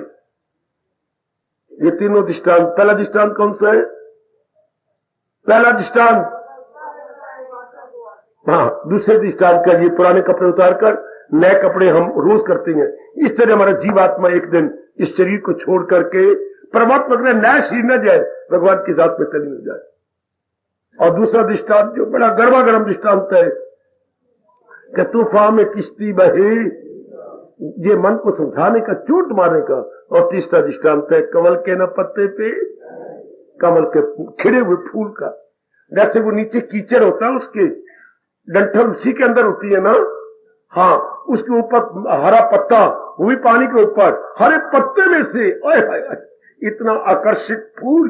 S1: ये तीनों दृष्टांत। पहला दृष्टांत कौन सा है? पहला दृष्टांत, हाँ, दूसरे दृष्टांत का ये पुराने कपड़े उतारकर नए कपड़े हम रोज करते हैं। इस तरह हमारा जीवात्मा एक दिन इस शरीर को छोड़ करके परमात्मा के नया शरीर न जाए, भगवान की जात में तली न जाए। और दूसरा दृष्टांत जो बड़ा गर्मा गर्म दृष्टांत है कि तूफान में किश्ती बहे, ये मन को समझाने का, चोट मारने का। और तीसरा दृष्टांत है कमल के न पत्ते पे, कमल के खिड़े हुए फूल का। जैसे वो नीचे कीचड़ होता है, उसके डंठल उसी के अंदर होती है ना, हाँ, उसके ऊपर हरा पत्ता, वो भी पानी के ऊपर, हरे पत्ते में से इतना आकर्षक फूल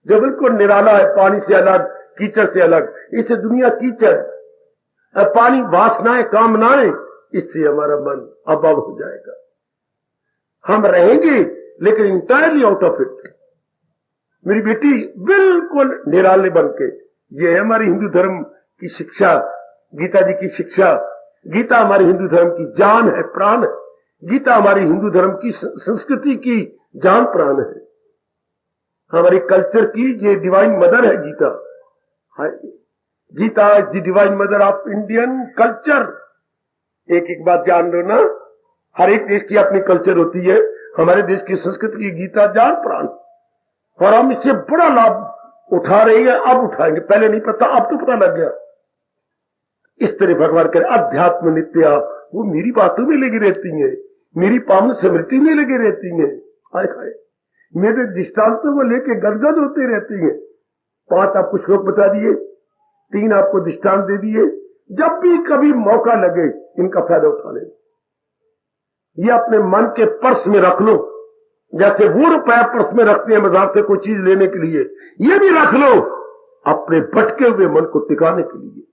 S1: जो बिल्कुल निराला है, पानी से अलग, कीचड़ से अलग। इससे दुनिया कीचड़, पानी, वासनाएं, कामनाएं, इससे हमारा मन अभाव हो जाएगा। हम रहेंगे लेकिन इंटायरली आउट ऑफ इट। मेरी बेटी बिल्कुल निराले बन के, ये है हमारी हिंदू धर्म की शिक्षा, गीता जी की शिक्षा। गीता हमारी हिंदू धर्म की जान है, प्राण है। गीता हमारी हिंदू धर्म की संस्कृति की जान प्राण है, हमारे कल्चर की ये डिवाइन मदर है Gita. Gita is the divine mother of Indian culture. एक एक बात जान लो ना, हर एक देश की अपनी कल्चर होती है। हमारे देश की संस्कृति की गीता जान प्राण, और हम इससे बड़ा लाभ उठा रहे हैं। अब उठाएंगे, पहले नहीं पता, अब तो पता लग गया। इस तरह भगवान करे अध्यात्म नित्या, वो मेरी बातों में लगी रहती है, मेरी पावन स्मृति में लगी रहती है, हाय हाय मेरे दृष्टांतों को लेके गदगद होते रहती है। 5 आपको श्लोक बता दिए, 3 आपको दृष्टांत दे दिए। जब भी कभी मौका लगे इनका फायदा उठा ले। ये अपने मन के पर्स में रख लो, जैसे वो रुपया पर्स में रखते हैं बाजार से कोई चीज लेने के लिए, ये भी रख लो अपने भटके हुए मन को टिकाने के लिए।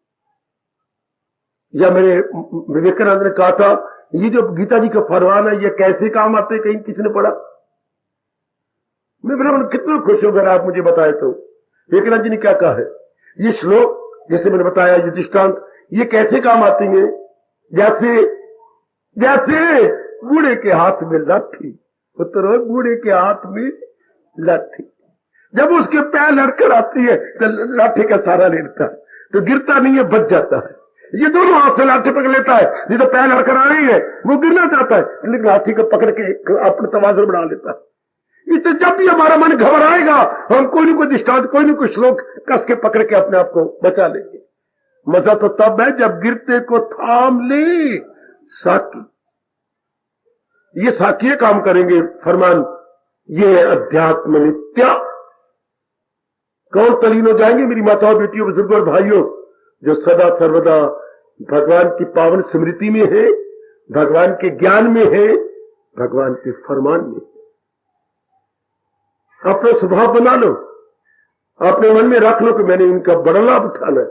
S1: या मेरे विवेकानंद ने कहा था, ये जो गीता जी का फरमान है ये कैसे काम आते, कहीं किसने पढ़ा? मैं बोला कितना खुश हो अगर आप मुझे बताए तो। विवेकानंद जी ने क्या कहा है, ये श्लोक जैसे मैंने बताया, ये दृष्टांत, ये कैसे काम आती है? जैसे जैसे बूढ़े के हाथ में लाठी, पुत्र बूढ़े के हाथ में लाठी, जब उसके पैर लड़कर आती है तो लाठी का सहारा लेता है तो गिरता नहीं है, बच जाता है। ये दोनों हाथ से लाठी पकड़ लेता है, नहीं तो पैर लड़कर आ रही है वो गिरना चाहता है, लेकिन लाठी को पकड़ के अपने तवाज़ुन बना लेता है। इससे जब भी हमारा मन घबराएगा हम कोई न कोई दृष्टांत, कोई न कोई श्लोक कस के पकड़ के अपने आप को बचा लेंगे। मजा तो तब है जब गिरते को थाम ले साकी। ये साकीय काम करेंगे फरमान, ये है अध्यात्म नित्या। कौन तलीन हो जाएंगे? मेरी माताओं, बेटियों, बुजुर्गों और भाइयों, जो सदा सर्वदा भगवान की पावन स्मृति में है, भगवान के ज्ञान में है, भगवान के फरमान में है। अपना स्वभाव बना लो, अपने मन में रख लो कि मैंने इनका बड़ा लाभ उठाना है,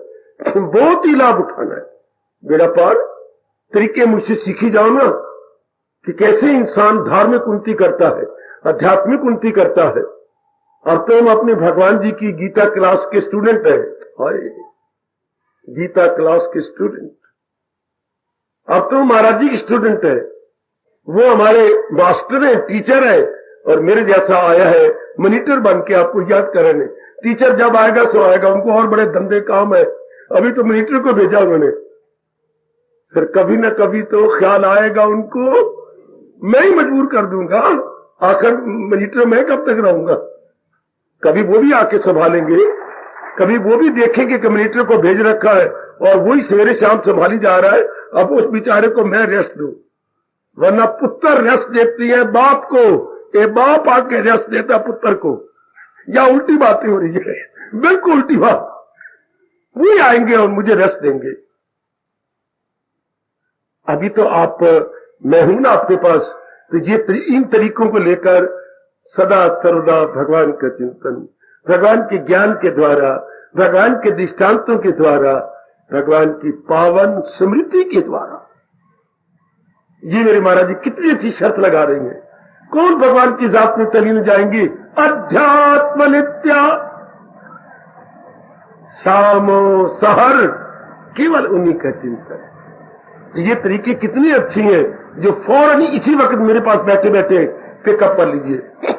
S1: बहुत ही लाभ उठाना है। बेड़ा पार तरीके मुझसे सीखी जाओ ना कि कैसे इंसान धार्मिक उन्नति करता है, आध्यात्मिक उन्नति करता है। अब तो हम अपने भगवान जी की गीता क्लास के स्टूडेंट हैं। हाय गीता क्लास के स्टूडेंट, अब तो महाराज जी के स्टूडेंट है, वो हमारे मास्टर है, टीचर है, और मेरे जैसा आया है मॉनिटर बन के आपको याद करने। टीचर जब आएगा सो आएगा, उनको और बड़े धंधे काम है। अभी तो मॉनिटर को भेजा उन्होंने, फिर कभी ना कभी तो ख्याल आएगा उनको, मैं ही मजबूर कर दूंगा, आखिर मॉनिटर मैं कब तक रहूंगा। कभी वो भी आके संभालेंगे, कभी वो भी देखेंगे कि मॉनिटर को भेज रखा है और वही सवेरे शाम संभाली जा रहा है, अब उस बेचारे को मैं रेस्ट दूं। वरना पुत्र रेस्ट देती है बाप को, ये बाप आके रेस्ट देता पुत्र को, या उल्टी बातें हो रही है? बिल्कुल उल्टी बात। वो आएंगे और मुझे रेस्ट देंगे। अभी तो आप, मैं हूं ना आपके पास, तो ये इन तरीकों को लेकर सदा सर्वदा भगवान का चिंतन, भगवान के ज्ञान के द्वारा, भगवान के दृष्टांतों के द्वारा, भगवान की पावन स्मृति के द्वारा। ये मेरे महाराज जी कितनी अच्छी शर्त लगा रही हैं। कौन भगवान की जात में तलीन जाएंगी? अध्यात्म नित्या शामो सहर, केवल उन्हीं का चिंतन। ये तरीके कितनी अच्छी हैं जो फौरन इसी वक्त मेरे पास बैठे बैठे पिकअप कर लीजिए।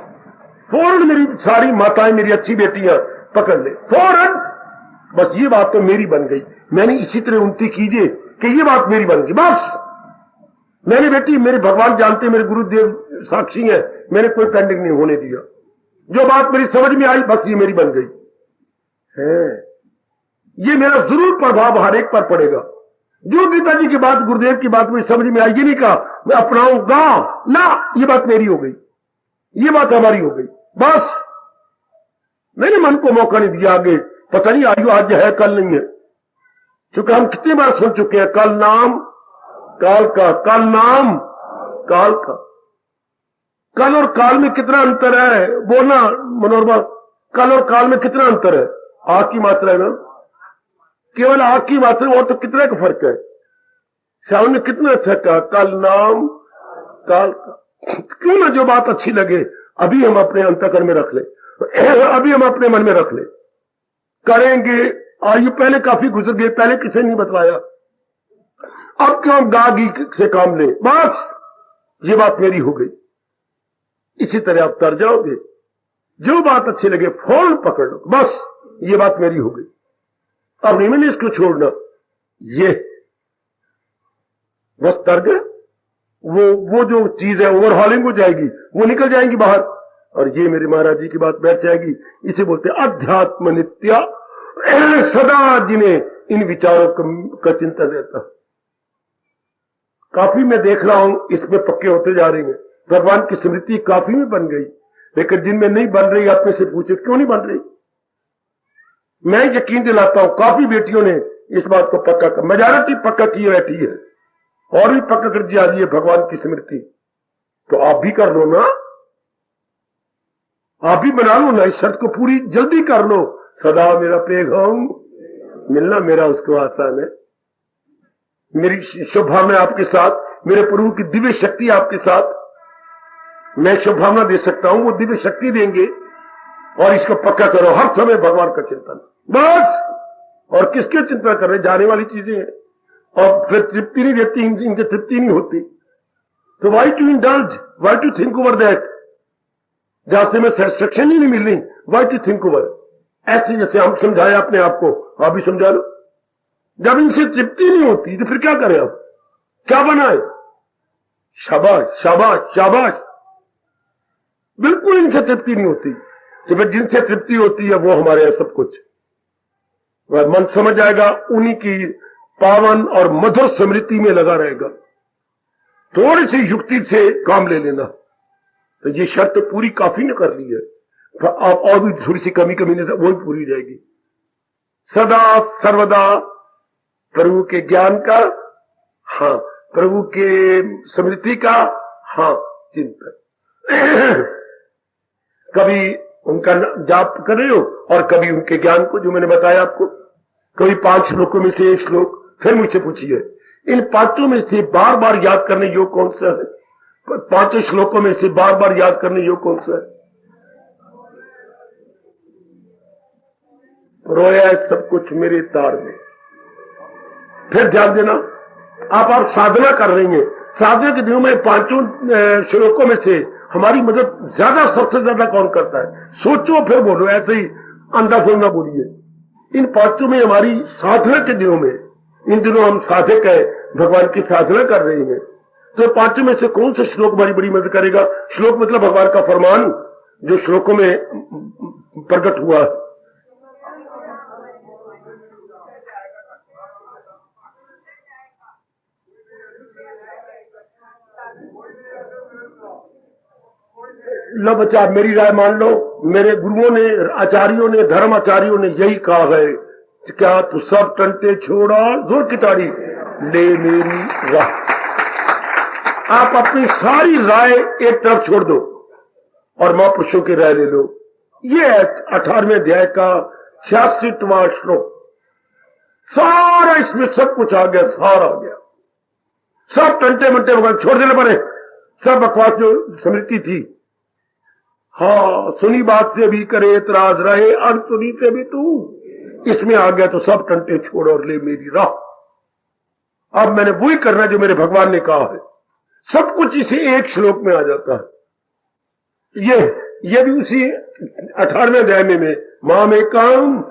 S1: फौरन मेरी सारी माताएं, मेरी अच्छी बेटियां पकड़ ले फौरन, बस ये बात तो मेरी बन गई। मैंने इसी तरह उन्नति कीजिए कि ये बात मेरी बन गई। बस मेरी बेटी, मेरे भगवान जानते, मेरे गुरुदेव साक्षी है, मैंने कोई पेंडिंग नहीं होने दिया। जो बात मेरी समझ में आई बस ये मेरी बन गई है। ये मेरा जरूर प्रभाव हर एक पर पड़ेगा। जो गीता जी की बात, गुरुदेव की बात मुझे समझ में आई, ये नहीं कहा मैं अपनाऊंगा ना, ये बात मेरी हो गई, ये बात हमारी हो गई। बस मैंने मन को मौका नहीं दिया आगे, पता नहीं आयु आज है कल नहीं है। चूंकि हम कितनी बार सुन चुके हैं, कल नाम काल का, कल नाम काल का। कल और काल में कितना अंतर है बोलना मनोरमा, कल और काल में कितना अंतर है? आग की मात्रा है ना, केवल आग की मात्रा, और तो कितना का फर्क है। श्याम ने कितना अच्छा कहा, कल नाम काल का। क्यों ना जो बात अच्छी लगे अभी हम अपने अंतःकरण में रख ले, अभी हम अपने मन में रख ले, करेंगे। आयु पहले काफी गुजर गई, पहले किसी नहीं बतलाया, अब क्यों गागी से काम ले। बस ये बात मेरी हो गई। इसी तरह आप तर जाओगे, जो बात अच्छी लगे फौरन पकड़ लो, बस ये बात मेरी हो गई, अब नहीं मैंने इसको छोड़ना। ये बस तर गए, वो जो चीज है ओवरहॉलिंग हो जाएगी, वो निकल जाएंगी बाहर, और ये मेरे महाराज जी की बात बैठ जाएगी। इसे बोलते अध्यात्म नित्या सदा जिन्हें इन विचारों का चिंतन रहता। काफी मैं देख रहा हूं इसमें पक्के होते जा रहे हैं, भगवान की स्मृति काफी में बन गई, लेकिन जिनमें नहीं बन रही अपने से पूछे क्यों नहीं बन रही। मैं यकीन दिलाता हूं काफी बेटियों ने इस बात को पक्का कर, मेजॉरिटी पक्का की बैठी है और भी पक्का कर जा रही है भगवान की स्मृति। तो आप भी कर लो ना, आप भी बना लो ना, इस शर्त को पूरी जल्दी कर लो। सदा मेरा पैगाम मिलना मेरा उसको आसान है। मेरी शुभभावना आपके साथ, मेरे प्रभु की दिव्य शक्ति आपके साथ। मैं शुभभावना दे सकता हूं, वो दिव्य शक्ति देंगे। और इसको पक्का करो, हर समय भगवान का चिंतन बस। और किसके चिंता कर रहे, जाने वाली चीजें हैं और फिर तृप्ति नहीं देती, इनकी तृप्ति नहीं होती। तो why to indulge, why to think over that, जहां से मैं सेटिस्फेक्शन ही नहीं मिल रही, वाई टू थिंक ओवर। ऐसे जैसे हम समझाए अपने आप को, आप भी समझा लो। जब इनसे तृप्ति नहीं होती तो फिर क्या करें, आप क्या बनाए। शाबाश शाबाश शाबाश, बिल्कुल इनसे तृप्ति नहीं होती। तो फिर जिनसे तृप्ति होती है वो हमारे यहाँ सब कुछ, वह मन समझ जाएगा, उन्हीं की पावन और मधुर स्मृति में लगा रहेगा। थोड़ी सी युक्ति से काम ले लेना। तो ये शर्त पूरी काफी ने कर ली है, आप और भी थोड़ी सी कमी कमी नहीं, वो भी पूरी हो जाएगी। सदा सर्वदा प्रभु के ज्ञान का, हाँ, प्रभु के स्मृति का, हाँ, चिंतन। कभी उनका जाप कर रहे हो और कभी उनके ज्ञान को, जो मैंने बताया आपको। कभी 5 श्लोकों में से 1 श्लोक। फिर मुझसे पूछिए, इन 5 में से बार बार याद करने योग्य कौन सा है? 5 श्लोकों में से बार बार याद करने योग्य कौन सा है? रोया सब कुछ मेरे तार में। फिर ध्यान देना, आप साधना कर रही हैं, साधना के दिनों में 5 श्लोकों में से हमारी मदद ज्यादा, सबसे ज्यादा कौन करता है? सोचो फिर बोलो, ऐसे ही अंधा सुनना बोलिए। इन 5 में हमारी साधना के दिनों में, इन दिनों हम साधक है, भगवान की साधना कर रहे हैं, तो 5 में से कौन सा श्लोक हमारी बड़ी मदद करेगा? श्लोक मतलब भगवान का फरमान जो श्लोकों में प्रकट हुआ है। लो बच्चा, मेरी राय मान लो। मेरे गुरुओं ने, आचार्यों ने, धर्म आचार्यों ने यही कहा है, क्या तू सब टंटे छोड़ा, जोर की ताड़ी ले मेरी राह। आप अपनी सारी राय एक तरफ छोड़ दो और महापुरुषों की राय ले लो। ये 18वें अध्याय का 66वां श्लोक, सारा इसमें सब कुछ आ गया, सारा आ गया। सब टंटे मंटे वगैरह छोड़ देने पड़े, सब बकवास जो स्मृति थी। हाँ, सुनी बात से भी करे एतराज, रहे अनसुनी से भी तू, इसमें आ गया तो सब टंटे छोड़ और ले मेरी राह। अब मैंने वही करना जो मेरे भगवान ने कहा है, सब कुछ इसी एक श्लोक में आ जाता है। ये भी उसी 18वें अध्याय में माम एकाम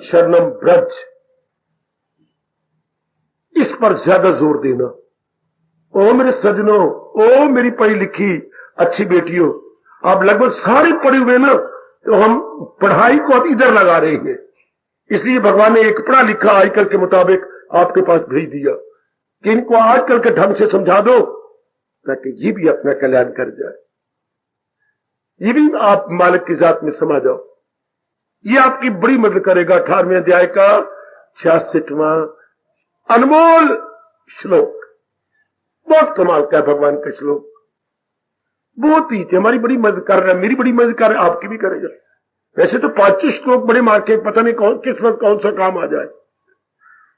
S1: शरणम ब्रज, इस पर ज्यादा जोर देना। ओ मेरे सजनों, ओ मेरी पढ़ी लिखी अच्छी बेटियों, आप लगभग सारे पढ़े हुए ना, तो हम पढ़ाई को अब इधर लगा रहे हैं। इसलिए भगवान ने एक पढ़ा लिखा आजकल के मुताबिक आपके पास भेज दिया कि इनको आजकल के ढंग से समझा दो ताकि ये भी अपना कल्याण कर जाए, ये भी आप मालिक की जात में समा जाओ। ये आपकी बड़ी मदद करेगा। 18वें अध्याय का 66वां अनमोल श्लोक, बहुत कमाल का है भगवान का श्लोक, बहुत ही हमारी बड़ी मदद कर रहा है, मेरी बड़ी मदद कर रहा है, आपकी भी करेगा। वैसे तो 5 श्लोक बड़े मार के पता नहीं किस वक्त कौन सा काम आ जाए,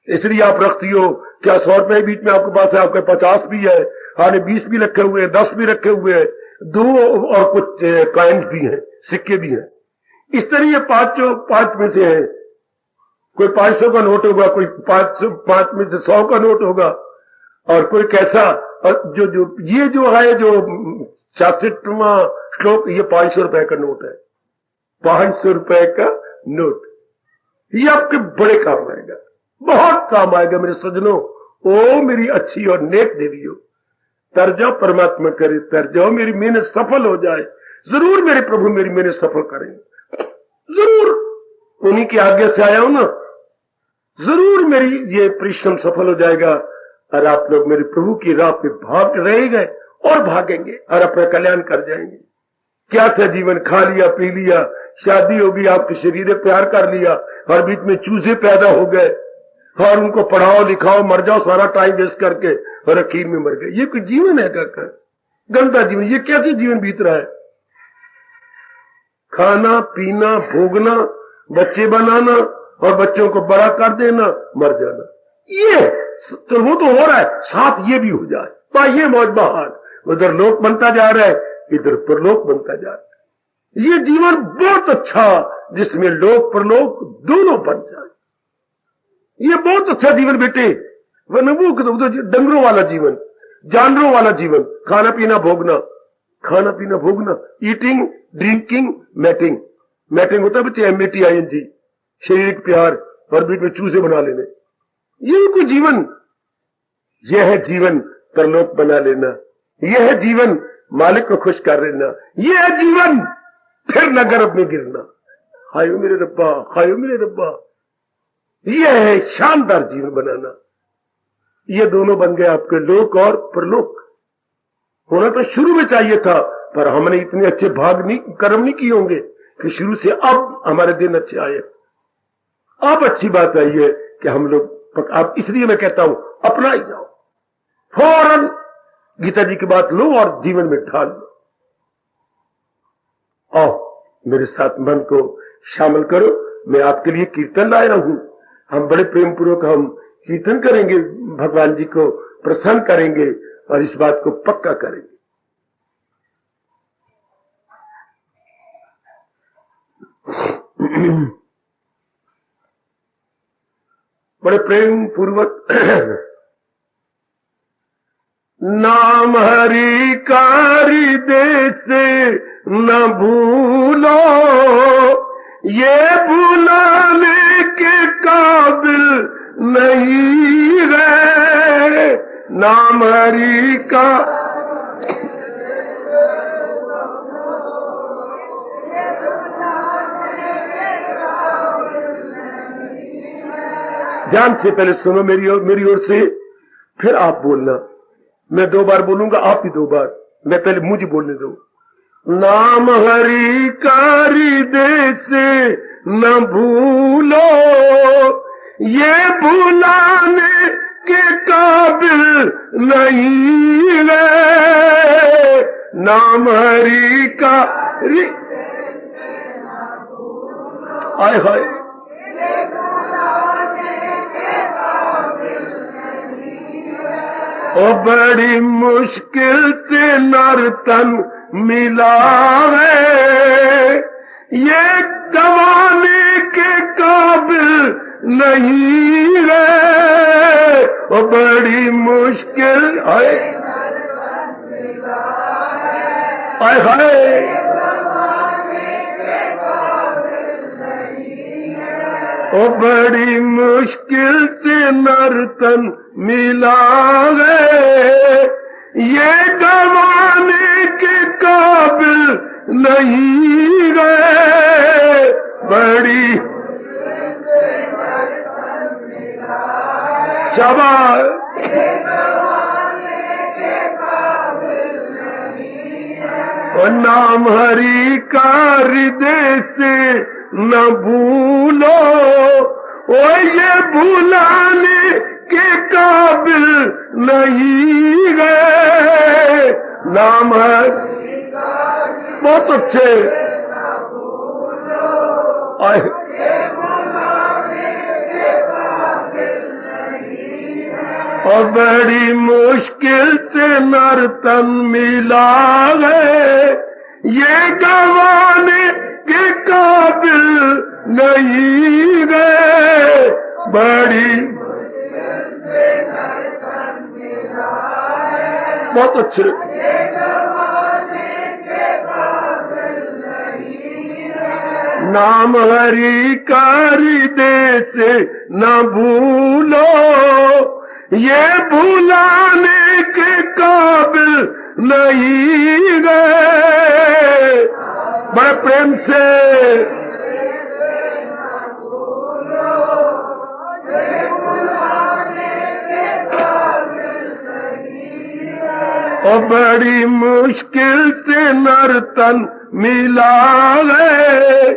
S1: इसलिए आप रखती हो। क्या 100 रुपए बीच में आपके पास है, आपके 50 भी है, हाने 20 भी रखे हुए हैं, 10 भी रखे हुए हैं, 2 और कुछ कॉइन्स भी हैं, सिक्के भी हैं। इस तरह ये 5 में से है, कोई 500 का नोट होगा, कोई 5 में से 100 का नोट होगा, और कोई कैसा। और ये जो है जो 66वां श्लोक, ये 500 रुपए का नोट है, 500 रुपए का नोट। ये आपके बड़े काम आएगा, बहुत काम आएगा मेरे सजनों। ओ मेरी अच्छी और नेक देवियों, तर जाओ, परमात्मा करे तर जाओ, मेरी मेहनत सफल हो जाए। जरूर मेरे प्रभु मेरी मेहनत सफल करेंगे, जरूर। उन्हीं की आज्ञा से आया हूं ना, जरूर मेरी ये परिश्रम सफल हो जाएगा और आप लोग मेरे प्रभु की राह पे भाग रह गए और भागेंगे और अपना कल्याण कर जाएंगे। क्या था जीवन, खा लिया पी लिया, शादी होगी, आपके शरीर में प्यार कर लिया और बीच में चूजे पैदा हो गए और उनको पढ़ाओ लिखाओ मर जाओ सारा टाइम वेस्ट करके और आखिर में मर गए। ये कोई जीवन है का? गंदा जीवन। ये कैसे जीवन बीत रहा है? खाना पीना भोगना, बच्चे बनाना और बच्चों को बड़ा कर देना, मर जाना, ये तो वो तो हो रहा है, साथ ये भी हो जाए। ये मौज बहार, उधर लोक बनता जा रहा है, इधर परलोक बनता जा रहा है। ये जीवन बहुत अच्छा जिसमें लोक परलोक दोनों बन जाए, ये बहुत अच्छा जीवन बेटे। वरना वो डंगरों वाला जीवन, जानवरों वाला जीवन, खाना पीना भोगना, खाना पीना भोगना, ईटिंग ड्रिंकिंग मैटिंग। मैटिंग होता है बच्चे, MATING, शारीरिक प्यार और बीच में चूजे बना लेने। ये कोई जीवन? यह है जीवन परलोक बना लेना, यह है जीवन मालिक को खुश कर लेना, यह है जीवन फिर न गर्भ में गिरना। हायो मेरे रब्बा, हायो मेरे रब्बा, यह है शानदार जीवन बनाना। ये दोनों बन गए आपके लोक और परलोक। होना तो शुरू में चाहिए था, पर हमने इतने अच्छे कर्म नहीं किए होंगे कि शुरू से अब हमारे दिन अच्छे आए। अब अच्छी बात आई है कि हम लोग, अब इसलिए मैं कहता हूं अपना ही जाओ, फौरन गीता जी की बात लो और जीवन में ढाल लो। आओ मेरे साथ मन को शामिल करो, मैं आपके लिए कीर्तन लाया हूं। हम बड़े प्रेम पूर्वक हम कीर्तन करेंगे, भगवान जी को प्रसन्न करेंगे और इस बात को पक्का करेंगे। बड़े प्रेम पूर्वक नाम हरि का हृदय से न भूलो, ये भुलाने के काबिल नहीं रहे। नाम हरि का ध्यान से पहले सुनो मेरी ओर से, फिर आप बोलना। मैं 2 बार बोलूंगा, आप भी 2 बार। मैं पहले मुझे बोलने दो। नाम हरि का हृदय से न भूलो, ये भुलाने के काबिल नहीं है। नाम हरि का आय हाय ओ बड़ी मुश्किल से नर्तन मिला है, ये गवाने के काबिल नहीं है। ओ बड़ी मुश्किल है, हाय हाय ओ बड़ी मुश्किल से नर्तन मिला है, ये गवाने के काबिल नहीं है। बड़ी शाबाश, और नाम हरि का हृदय से न भूलो, ओ ये भुलाने के काबिल नहीं है। नाम हरि बहुत अच्छे आए, और बड़ी मुश्किल से नर्तन मिला है, ये गवाने के काबिल नहीं गए। बड़ी बहुत अच्छे नाम हरि का हृदय से न भूलो, ये भुलाने के काबिल नहीं गए। बड़े प्रेम से और बड़ी मुश्किल से नर्तन मिला है,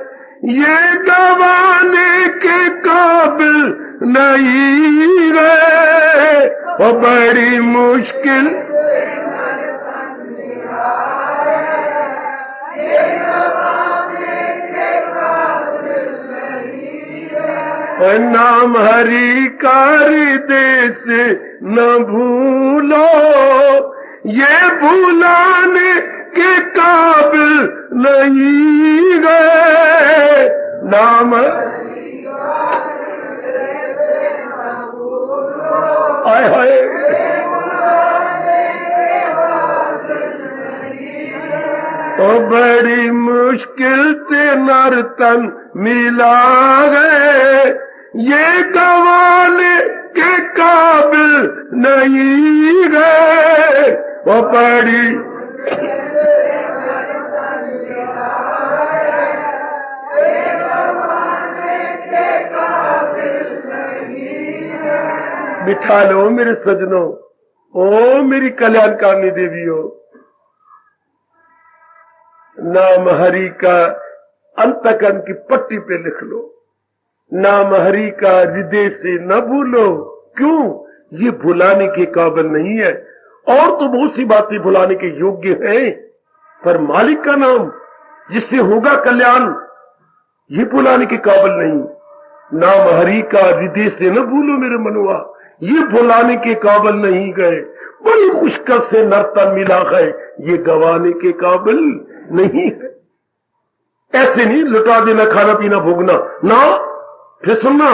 S1: ये गवाने के काबिल नहीं है। और बड़ी मुश्किल नाम हरि का हृदय से न भूलो, ये भुलाने के काबिल नहीं गए। नाम आए हाय तो बड़ी मुश्किल से नर्तन मिला गए, ये गवाने के काबिल नहीं गए। वो बड़ी बिठा लो मेरे सजनों, ओ मेरी कल्याणकारिणी देवियों, नाम हरि का अंतकरण की पट्टी पे लिख लो, नाम हरि का हृदय से न भूलो। क्यों? ये भुलाने के काबिल नहीं है। और तो बहुत सी बातें भुलाने के योग्य हैं, पर मालिक का नाम जिससे होगा कल्याण, ये भुलाने के काबिल नहीं। नाम हरि का हृदय से न भूलो मेरे मनुआ, ये भुलाने के काबिल नहीं गए। बड़ी मुश्किल से नर्तन मिला है, ये गवाने के काबिल नहीं है। ऐसे नहीं लुटा देना, खाना पीना भोगना ना। फिर सुनना,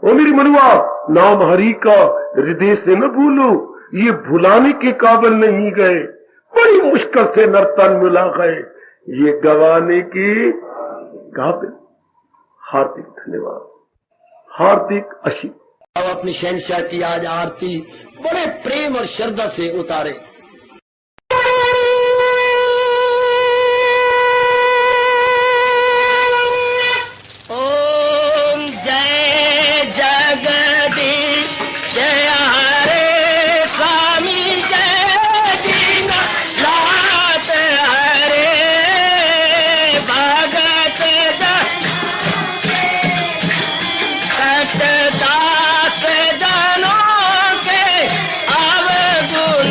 S1: ओ मेरी मनुआ, नाम हरि का हृदय से न भूलो, ये भुलाने के काबिल नहीं गए। बड़ी मुश्किल से नर्तन मिला है, ये गवाने के काबिल। हार्दिक धन्यवाद, हार्दिक आशीष।
S2: अब अपनी शहंशाह की आज आरती बड़े प्रेम और श्रद्धा से उतारे। ओम जय जगदीश जय हरे स्वामी जय दीना लात हरे भगत दास जनों के अवगुण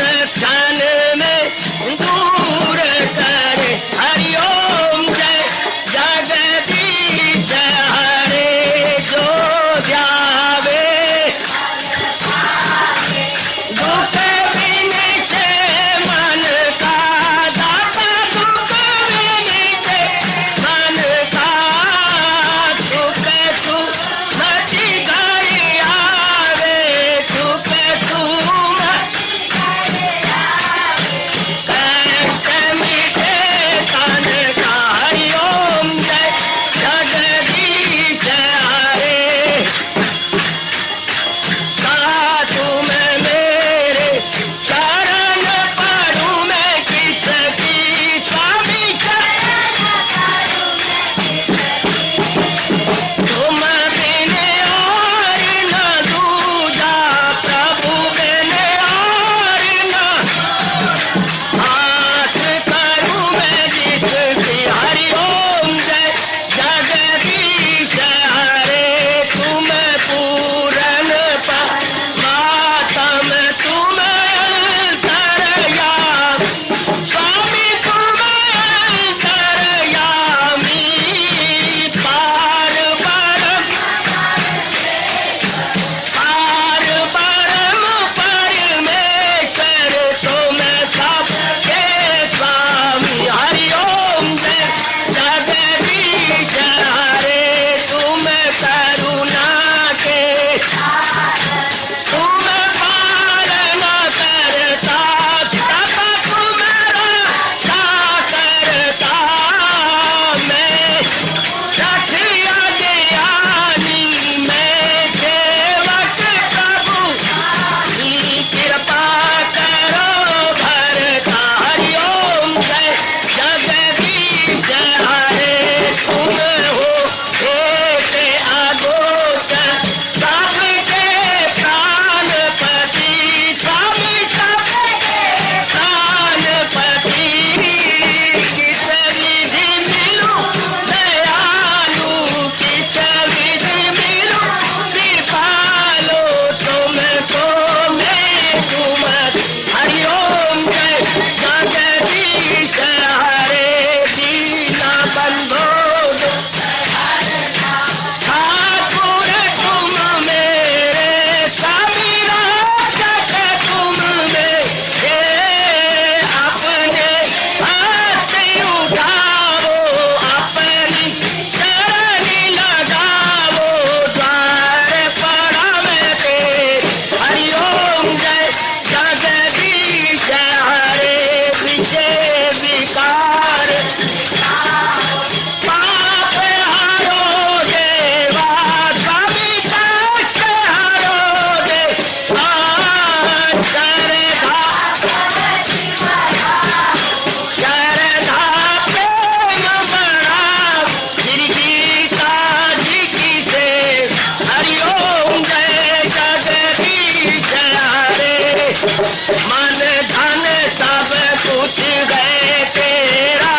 S2: मान धन सब कुछ है तेरा,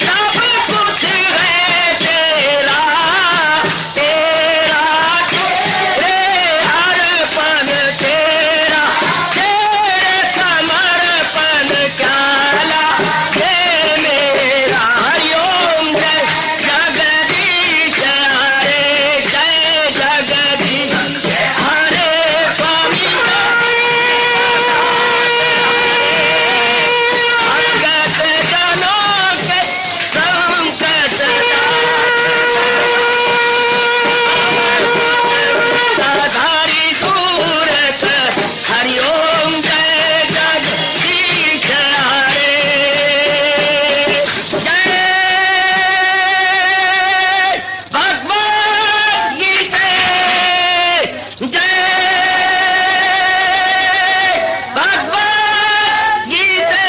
S2: सब कुछ है तेरा, तेरा तेरे अर्पण तेरा, तेरे समर्पण क्या हे मेरा। हरिओम जय जगदीश हरे, जय जगदीश हरे स्वामी भगत जनों के संकट धारी सूरत। हरिओम जय जगदीश हरे, जय भगवद गीता, जय भगवद गीता।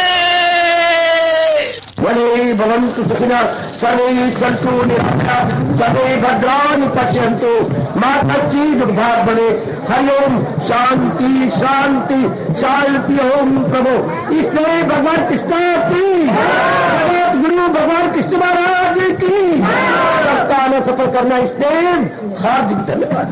S1: वने भवन्तु सुखिनः सर्वे सन्तु निरामयाः सर्वे भद्राणि पश्यन्तु मा कश्चित् दुर्भाग् भवेत्। हरिओम शांति शांति शांति। ओम प्रभु इसलिए भगवान कृष्ण की जगत गुरु भगवान कृष्ण महाराज की सप्ताह में सफल करना इसलिए हार्दिक धन्यवाद।